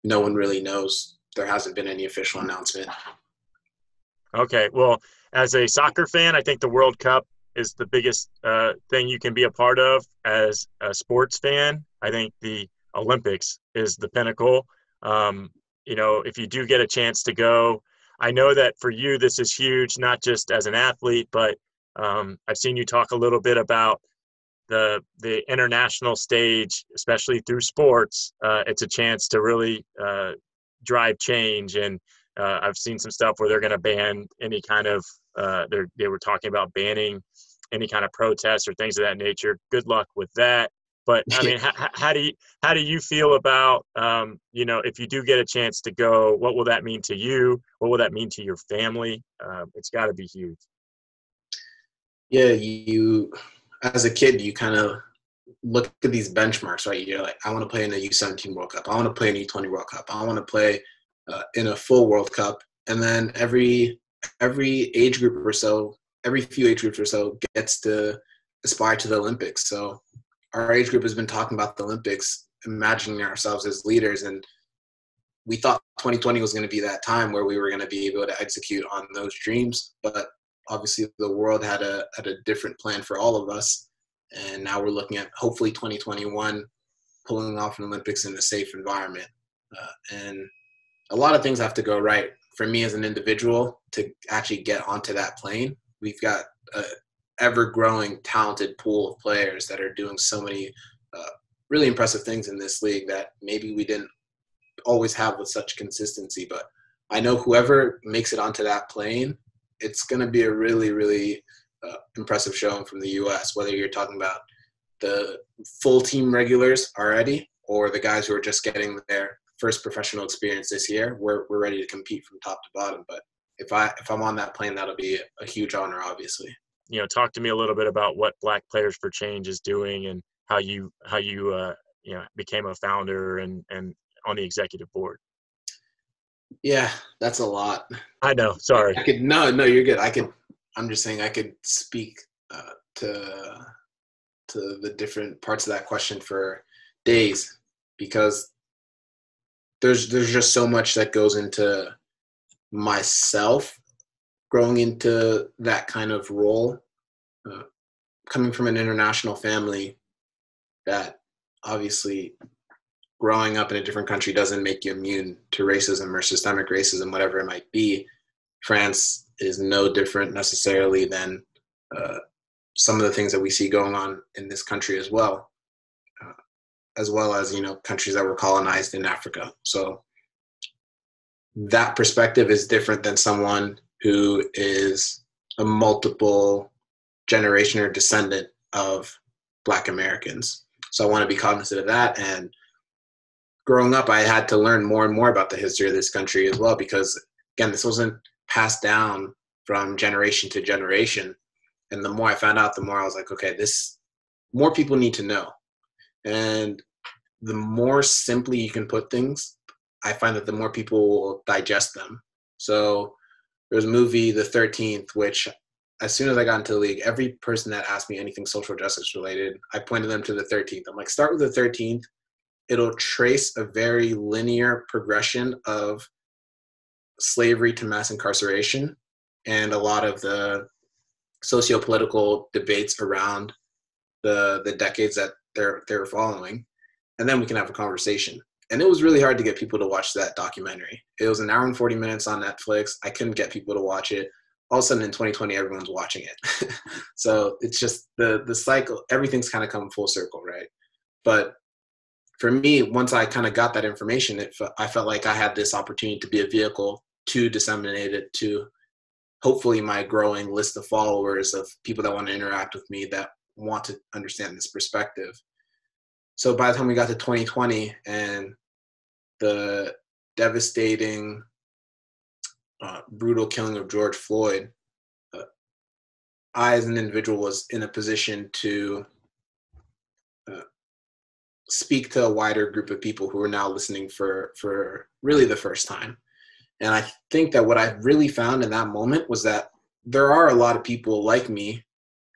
no one really knows. There hasn't been any official announcement. Okay, well, as a soccer fan, I think the World Cup is the biggest thing you can be a part of. As a sports fan, I think the Olympics is the pinnacle. If you do get a chance to go, I know that for you this is huge, not just as an athlete, but I've seen you talk a little bit about the international stage, especially through sports. It's a chance to really drive change, and I've seen some stuff where they're going to ban any kind of they were talking about banning any kind of protests or things of that nature. Good luck with that. But I mean, how do you feel about if you do get a chance to go? What will that mean to you? What will that mean to your family? It's got to be huge. Yeah, you as a kid, you kind of look at these benchmarks, right? You're like, I want to play in a U17 World Cup. I want to play in a U20 World Cup. I want to play in a full World Cup. And then every age group or so, every few age groups or so gets to aspire to the Olympics. So our age group has been talking about the Olympics, imagining ourselves as leaders. And we thought 2020 was going to be that time where we were going to be able to execute on those dreams. But obviously the world had a different plan for all of us. And now we're looking at hopefully 2021 pulling off an Olympics in a safe environment. And a lot of things have to go right for me as an individual to actually get onto that plane. We've got an ever-growing talented pool of players that are doing so many really impressive things in this league that maybe we didn't always have with such consistency. But I know whoever makes it onto that plane, it's going to be a really, really impressive showing from the U.S., whether you're talking about the full team regulars already or the guys who are just getting their first professional experience this year. We're ready to compete from top to bottom. But if I'm on that plane, that'll be a huge honor, obviously. Talk to me a little bit about what Black Players for Change is doing and how you became a founder and on the executive board. Yeah, that's a lot. I know. Sorry. No, you're good. I'm just saying I could speak to the different parts of that question for days, because there's just so much that goes into myself growing into that kind of role, coming from an international family that obviously growing up in a different country doesn't make you immune to racism or systemic racism, whatever it might be. France is no different necessarily than some of the things that we see going on in this country as well as, countries that were colonized in Africa. So that perspective is different than someone who is a multiple generation or descendant of Black Americans. So I want to be cognizant of that. And growing up, I had to learn more and more about the history of this country as well, because, again, this wasn't passed down from generation to generation. And the more I found out, the more I was like, okay, more people need to know. And the more simply you can put things, I find that the more people will digest them. So there's a movie, The 13th, which as soon as I got into the league, every person that asked me anything social justice related, I pointed them to The 13th. I'm like, start with The 13th. It'll trace a very linear progression of slavery to mass incarceration and a lot of the socio-political debates around the decades that they're following. And then we can have a conversation. And it was really hard to get people to watch that documentary. It was an hour and 40 minutes on Netflix. I couldn't get people to watch it. All of a sudden in 2020, everyone's watching it. So it's just the cycle, everything's kind of come full circle, right? But for me, once I kind of got that information, I felt like I had this opportunity to be a vehicle to disseminate it to hopefully my growing list of followers, of people that want to interact with me, that want to understand this perspective. So by the time we got to 2020 and the devastating, brutal killing of George Floyd, I as an individual was in a position to speak to a wider group of people who are now listening for really the first time. And I think that what I really found in that moment was that there are a lot of people like me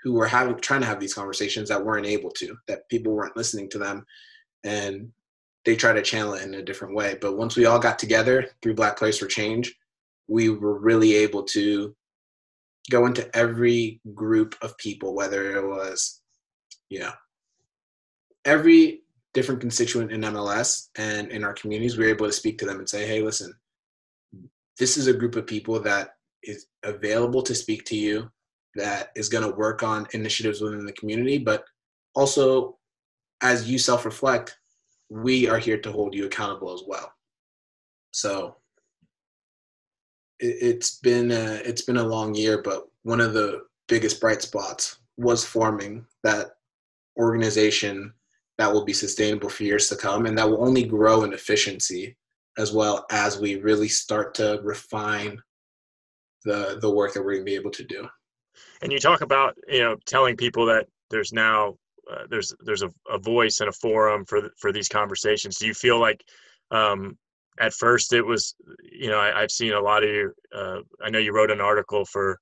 who were trying to have these conversations that weren't able to, that people weren't listening to them, and they try to channel it in a different way. But once we all got together through Black Players for Change, we were really able to go into every group of people, whether it was, every different constituent in MLS and in our communities. We were able to speak to them and say, hey, listen, this is a group of people that is available to speak to you, that is going to work on initiatives within the community, but also as you self-reflect, we are here to hold you accountable as well. So it's been a long year, but one of the biggest bright spots was forming that organization that will be sustainable for years to come, and that will only grow in efficiency as well as we really start to refine the work that we're going to be able to do. And you talk about, telling people that there's now there's a voice and a forum for these conversations. Do you feel like at first it was, I've seen a lot of you, I know you wrote an article for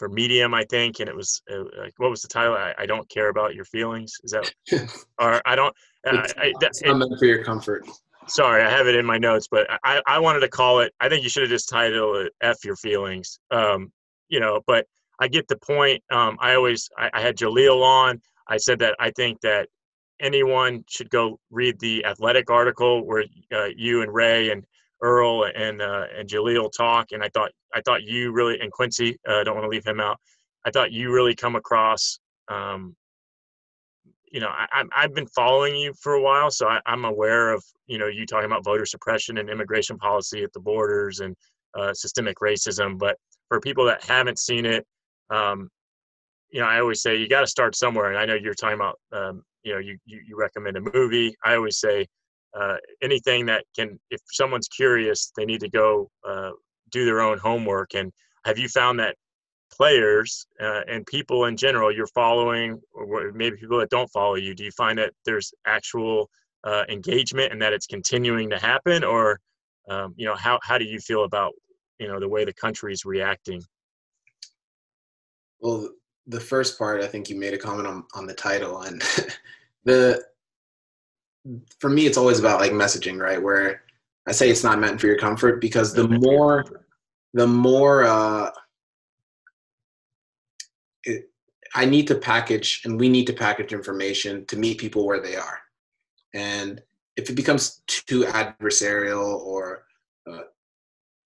Medium, I think, and it was like, what was the title? I don't care about your feelings. Is that, or I don't, it's not meant for your comfort. Sorry, I have it in my notes, but I wanted to call it, I think you should have just titled it F Your Feelings. But I get the point. I had Jaleel on. I said that I think that anyone should go read the Athletic article where you and Ray and Earl and Jaleel talk. And I thought you really, and Quincy, don't want to leave him out. I thought you really come across, I've been following you for a while, so I'm aware of, you talking about voter suppression and immigration policy at the borders and systemic racism. But for people that haven't seen it, I always say you got to start somewhere. And I know you're talking about, you recommend a movie. I always say anything that can, if someone's curious, they need to go do their own homework. And have you found that players and people in general you're following, or maybe people that don't follow you, do you find that there's actual engagement and that it's continuing to happen? Or how do you feel about the way the country is reacting? Well, the first part, I think you made a comment on the title, and for me it's always about like messaging, right? Where I say it's not meant for your comfort, because the more I need to package, and we need to package information to meet people where they are. And if it becomes too adversarial or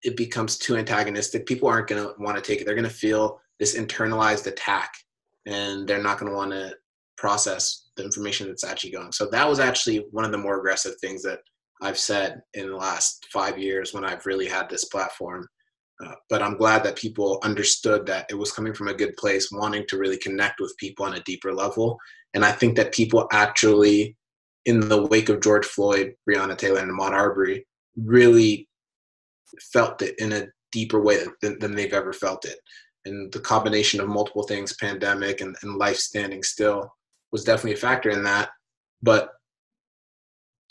it becomes too antagonistic, people aren't going to want to take it. They're going to feel this internalized attack, and they're not going to want to process the information that's actually going. So that was actually one of the more aggressive things that I've said in the last 5 years when I've really had this platform. But I'm glad that people understood that it was coming from a good place, wanting to really connect with people on a deeper level. And I think that people actually, in the wake of George Floyd, Breonna Taylor, and Ahmaud Arbery, really felt it in a deeper way than they've ever felt it. And the combination of multiple things, pandemic and life standing still, was definitely a factor in that. But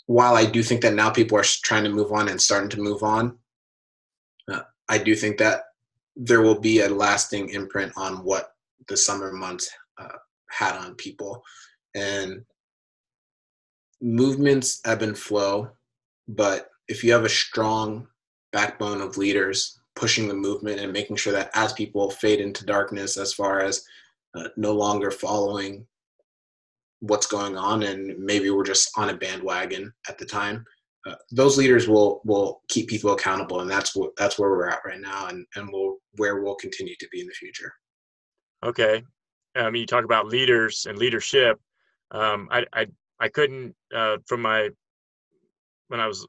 while I do think that now people are trying to move on and starting to move on, I do think that there will be a lasting imprint on what the summer months had on people. And movements ebb and flow, but if you have a strong backbone of leaders pushing the movement and making sure that as people fade into darkness, as far as no longer following what's going on, and maybe we're just on a bandwagon at the time, those leaders will keep people accountable, and that's where we're at right now, and where we'll continue to be in the future. Okay, you talk about leaders and leadership. I couldn't when I was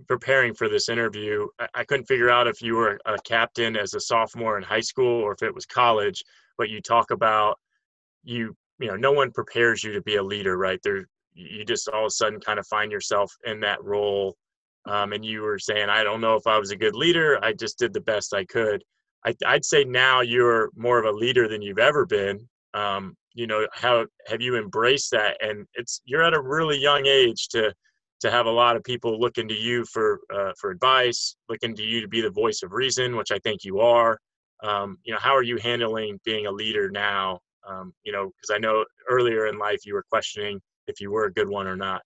preparing for this interview, I couldn't figure out if you were a captain as a sophomore in high school or if it was college. But you talk about no one prepares you to be a leader, right? You just all of a sudden kind of find yourself in that role. And you were saying, I don't know if I was a good leader. I just did the best I could. I'd say now you're more of a leader than you've ever been. How have you embraced that? And you're at a really young age to have a lot of people looking to you for advice, looking to you to be the voice of reason, which I think you are. how are you handling being a leader now? Because I know earlier in life you were questioning if you were a good one or not.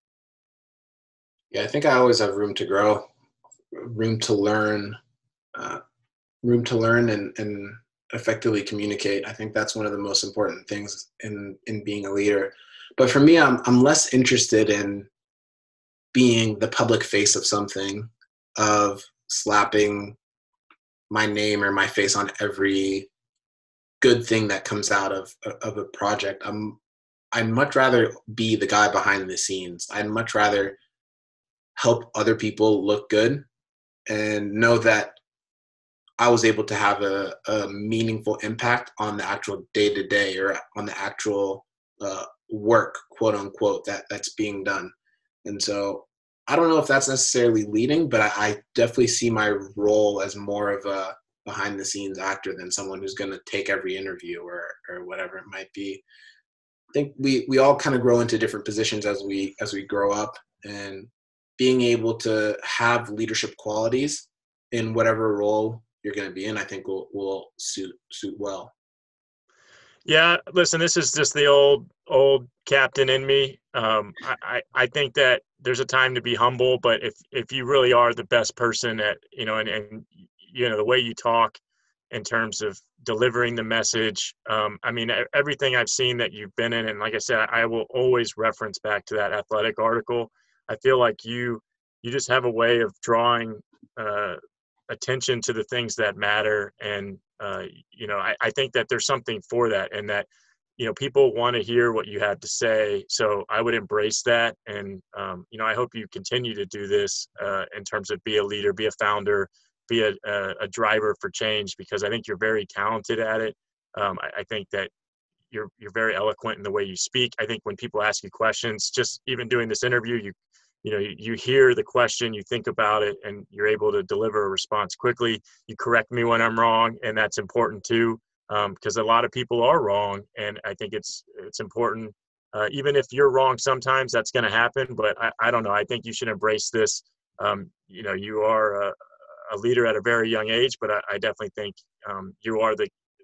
Yeah, I think I always have room to grow, room to learn, uh, and effectively communicate. I think that's one of the most important things in being a leader. But for me, I'm less interested in being the public face of something, of slapping my name or my face on every good thing that comes out of a project. I'd much rather be the guy behind the scenes. I'd much rather help other people look good and know that I was able to have a meaningful impact on the actual day to day or on the actual work, quote unquote, that's being done. And so I don't know if that's necessarily leading, but I definitely see my role as more of a behind the scenes actor than someone who's going to take every interview or whatever it might be. I think we all kind of grow into different positions as we grow up, and being able to have leadership qualities in whatever role you're going to be in, I think will suit well. Yeah, listen, this is just the old captain in me. I think that there's a time to be humble, but if you really are the best person at, and the way you talk in terms of delivering the message, I mean, everything I've seen that you've been in, and like I said, I will always reference back to that athletic article. I feel like you just have a way of drawing attention to the things that matter. And, I think that there's something for that, and that, people want to hear what you have to say. So I would embrace that. And, I hope you continue to do this in terms of be a leader, be a founder, be a driver for change, because I think you're very talented at it. I think that you're very eloquent in the way you speak. I think when people ask you questions, just even doing this interview, you hear the question, you think about it, and you're able to deliver a response quickly. You correct me when I'm wrong, and that's important too, because a lot of people are wrong, and I think it's important. Even if you're wrong, sometimes that's going to happen. But I don't know. I think you should embrace this. You are a leader at a very young age, but I definitely think you are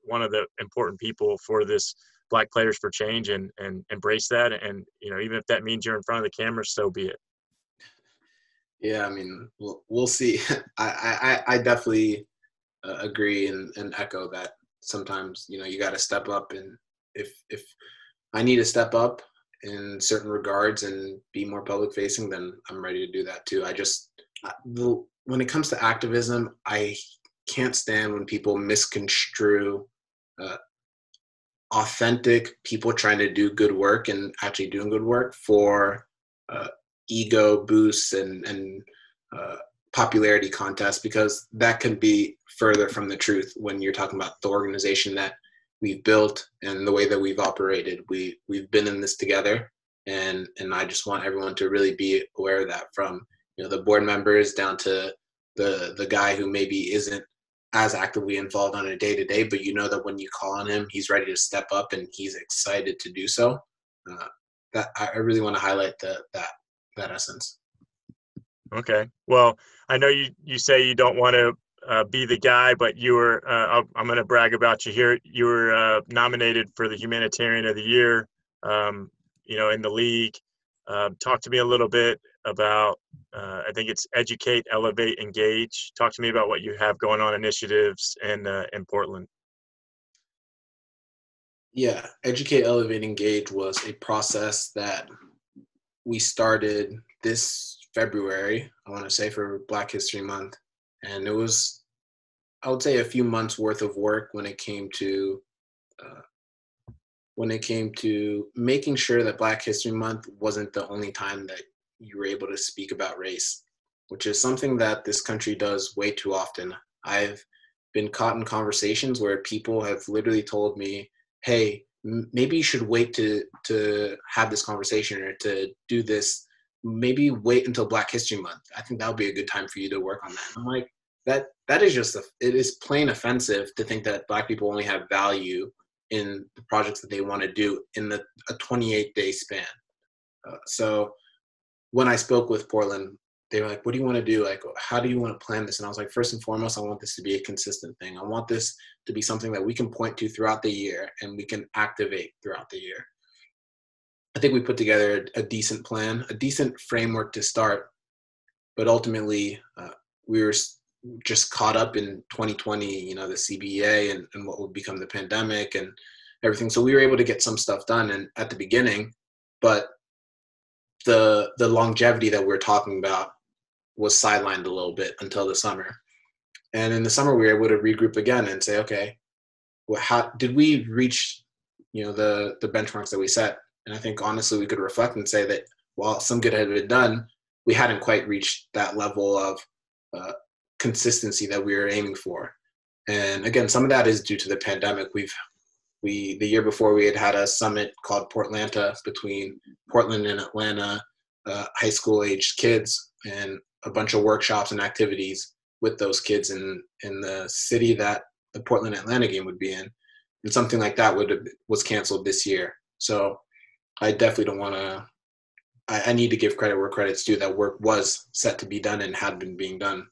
one of the important people for this Black Players for Change, and embrace that. And even if that means you're in front of the camera, so be it. Yeah, I mean, we'll see. I definitely agree and echo that. Sometimes you got to step up, and if I need to step up in certain regards and be more public facing, then I'm ready to do that too. When it comes to activism, I can't stand when people misconstrue authentic people trying to do good work and actually doing good work for ego boosts and popularity contests, because that can be further from the truth when you're talking about the organization that we've built and the way that we've operated. We've been in this together, and I just want everyone to really be aware of that, from the board members down to the guy who maybe isn't as actively involved on a day-to-day, but that when you call on him, he's ready to step up and he's excited to do so. That I really want to highlight that essence. Okay. Well, I know you say you don't want to be the guy, but you were, I'm going to brag about you here. You were nominated for the Humanitarian of the Year, in the league. Talk to me a little bit about, I think it's Educate, Elevate, Engage. Talk to me about what you have going on, initiatives in Portland. Yeah, Educate, Elevate, Engage was a process that we started this February, I want to say, for Black History Month. And it was, I would say, a few months worth of work when it came to making sure that Black History Month wasn't the only time that you were able to speak about race, which is something that this country does way too often. I've been caught in conversations where people have literally told me, hey, maybe you should wait to have this conversation or to do this. Maybe wait until Black History Month. I think that would be a good time for you to work on that. I'm like, that is just, it is plain offensive to think that Black people only have value in the projects that they want to do in a 28-day span. So when I spoke with Portland they were like, what do you want to do? Like, how do you want to plan this? And I was like, first and foremost, I want this to be a consistent thing. I want this to be something that we can point to throughout the year and we can activate throughout the year. I think we put together a decent plan, a decent framework to start, but ultimately we were just caught up in 2020, the CBA and what would become the pandemic and everything. So we were able to get some stuff done and at the beginning, but the longevity that we're talking about was sidelined a little bit until the summer. And in the summer, we were able to regroup again and say, okay, well, how did we reach, the benchmarks that we set? And I think honestly, we could reflect and say that while some good had been done, we hadn't quite reached that level of consistency that we were aiming for. And again, some of that is due to the pandemic. The year before we had a summit called Portlanta between Portland and Atlanta high school aged kids, and a bunch of workshops and activities with those kids in the city that the Portland Atlanta game would be in. And something like that was canceled this year. So I definitely don't want to, I need to give credit where credit's due. That work was set to be done and had been being done.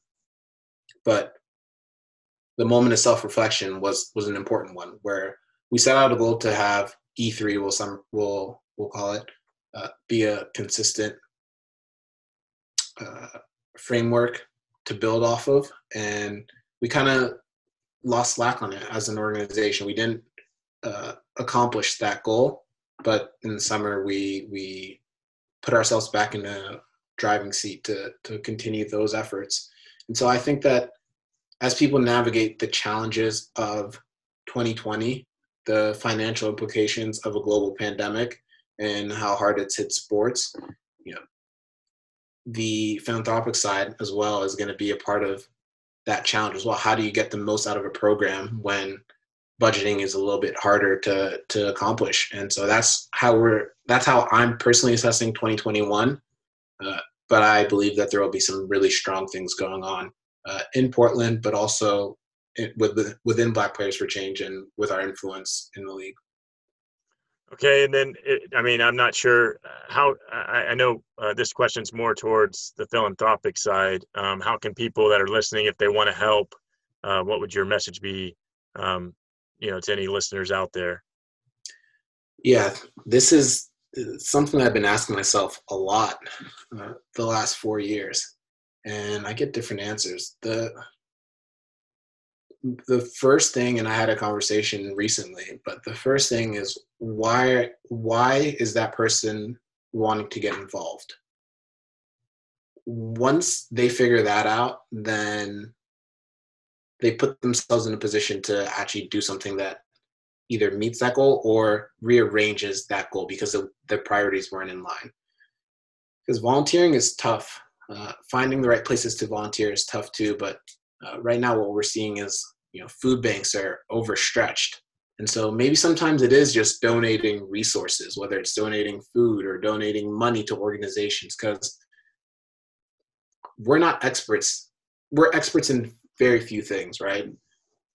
But the moment of self-reflection was an important one, where we set out a goal to have E3, we'll call it, be a consistent framework to build off of. And we kind of lost slack on it as an organization. We didn't accomplish that goal, but in the summer we put ourselves back in a driving seat to continue those efforts. And so I think that as people navigate the challenges of 2020, the financial implications of a global pandemic and how hard it's hit sports, the philanthropic side as well is going to be a part of that challenge as well. How do you get the most out of a program when budgeting is a little bit harder to accomplish? And so that's how I'm personally assessing 2021. But I believe that there will be some really strong things going on in Portland, but also within Black Players for Change and with our influence in the league. Okay, and then I'm not sure how. I know this question's more towards the philanthropic side. How can people that are listening, if they want to help, what would your message be, to any listeners out there? Yeah, this is something I've been asking myself a lot the last 4 years, and I get different answers. The first thing, and I had a conversation recently, but the first thing is why is that person wanting to get involved? Once they figure that out, then they put themselves in a position to actually do something that either meets that goal or rearranges that goal because their priorities weren't in line. Because volunteering is tough. Finding the right places to volunteer is tough too, but right now what we're seeing is food banks are overstretched. And so maybe sometimes it is just donating resources, whether it's donating food or donating money to organizations, because we're not experts. We're experts in very few things, right?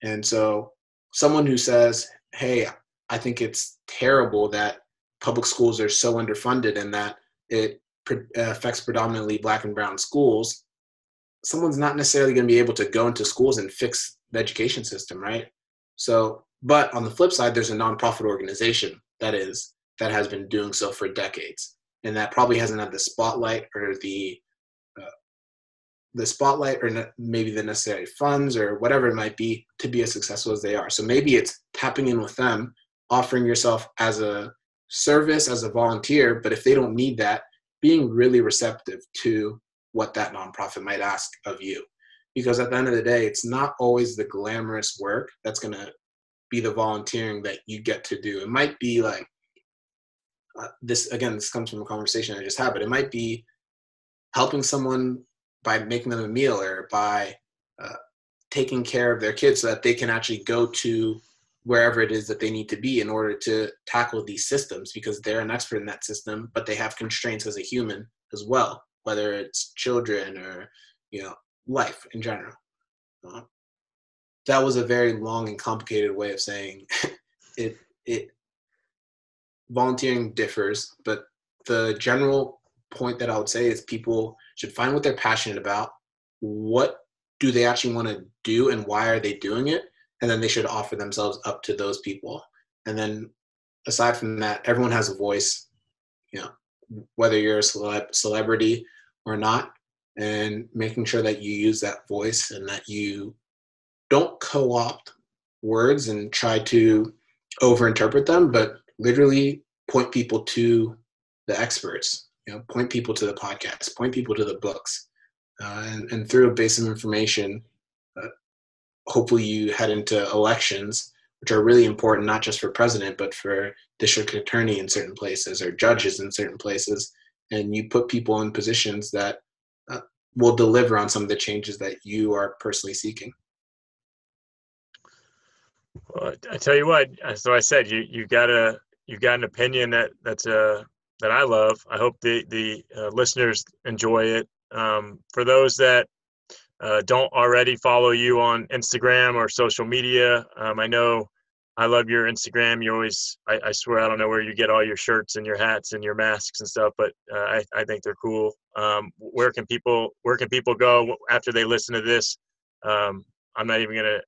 And so someone who says, hey, I think it's terrible that public schools are so underfunded and that it affects predominantly Black and brown schools, someone's not necessarily going to be able to go into schools and fix the education system, right? So, but on the flip side, there's a nonprofit organization that has been doing so for decades, and that probably hasn't had the spotlight or maybe the necessary funds or whatever it might be to be as successful as they are. So maybe it's tapping in with them, offering yourself as a service, as a volunteer, but if they don't need that, being really receptive to what that nonprofit might ask of you. Because at the end of the day, it's not always the glamorous work that's going to be the volunteering that you get to do. It might be like this comes from a conversation I just had, but it might be helping someone by making them a meal or by taking care of their kids so that they can actually go to wherever it is that they need to be in order to tackle these systems, because they're an expert in that system, but they have constraints as a human as well, whether it's children or, life in general. That was a very long and complicated way of saying it volunteering differs, but the general point that I would say is people should find what they're passionate about. What do they actually want to do and why are they doing it? And then they should offer themselves up to those people. And then aside from that, everyone has a voice, whether you're a celebrity or not, and making sure that you use that voice and that you don't co-opt words and try to overinterpret them, but literally point people to the experts, point people to the podcast, point people to the books, and through a base of information, hopefully you head into elections, which are really important, not just for president, but for district attorney in certain places or judges in certain places. And you put people in positions that will deliver on some of the changes that you are personally seeking. Well, I tell you what, so I said, you got an opinion that I love. I hope the listeners enjoy it. For those that don't already follow you on Instagram or social media, I know I love your Instagram. You always, I swear, I don't know where you get all your shirts and your hats and your masks and stuff, but I think they're cool. Where can people go after they listen to this? I'm not even gonna.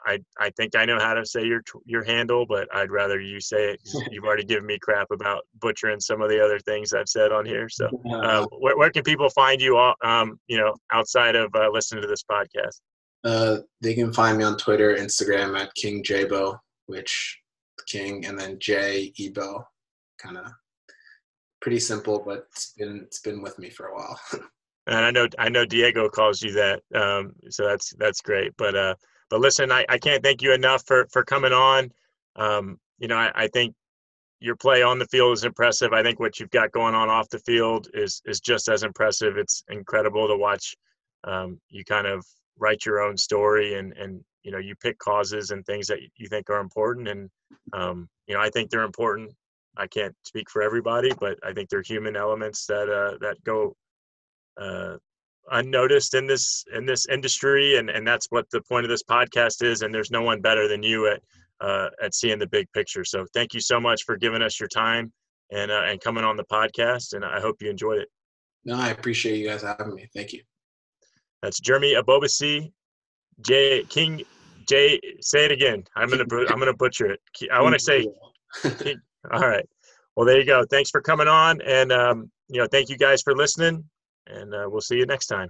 I think I know how to say your handle, but I'd rather you say it. You've already given me crap about butchering some of the other things I've said on here. So, where can people find you? Outside of listening to this podcast. They can find me on Twitter, Instagram at King Jabo, which King and then J Ebo, kind of pretty simple, but it's been with me for a while. And I know Diego calls you that, so that's great. But listen, I can't thank you enough for coming on. I think your play on the field is impressive. I think what you've got going on off the field is just as impressive. It's incredible to watch. You kind of write your own story and you pick causes and things that you think are important. And, I think they're important. I can't speak for everybody, but I think they're human elements that go unnoticed in this industry, and that's what the point of this podcast is. And there's no one better than you at seeing the big picture. So thank you so much for giving us your time and coming on the podcast. And I hope you enjoyed it. No, I appreciate you guys having me. Thank you. That's Jeremy Ebobisse, King J. Say it again. I'm gonna butcher it. I want to say. King. All right. Well, there you go. Thanks for coming on, and thank you guys for listening. And we'll see you next time.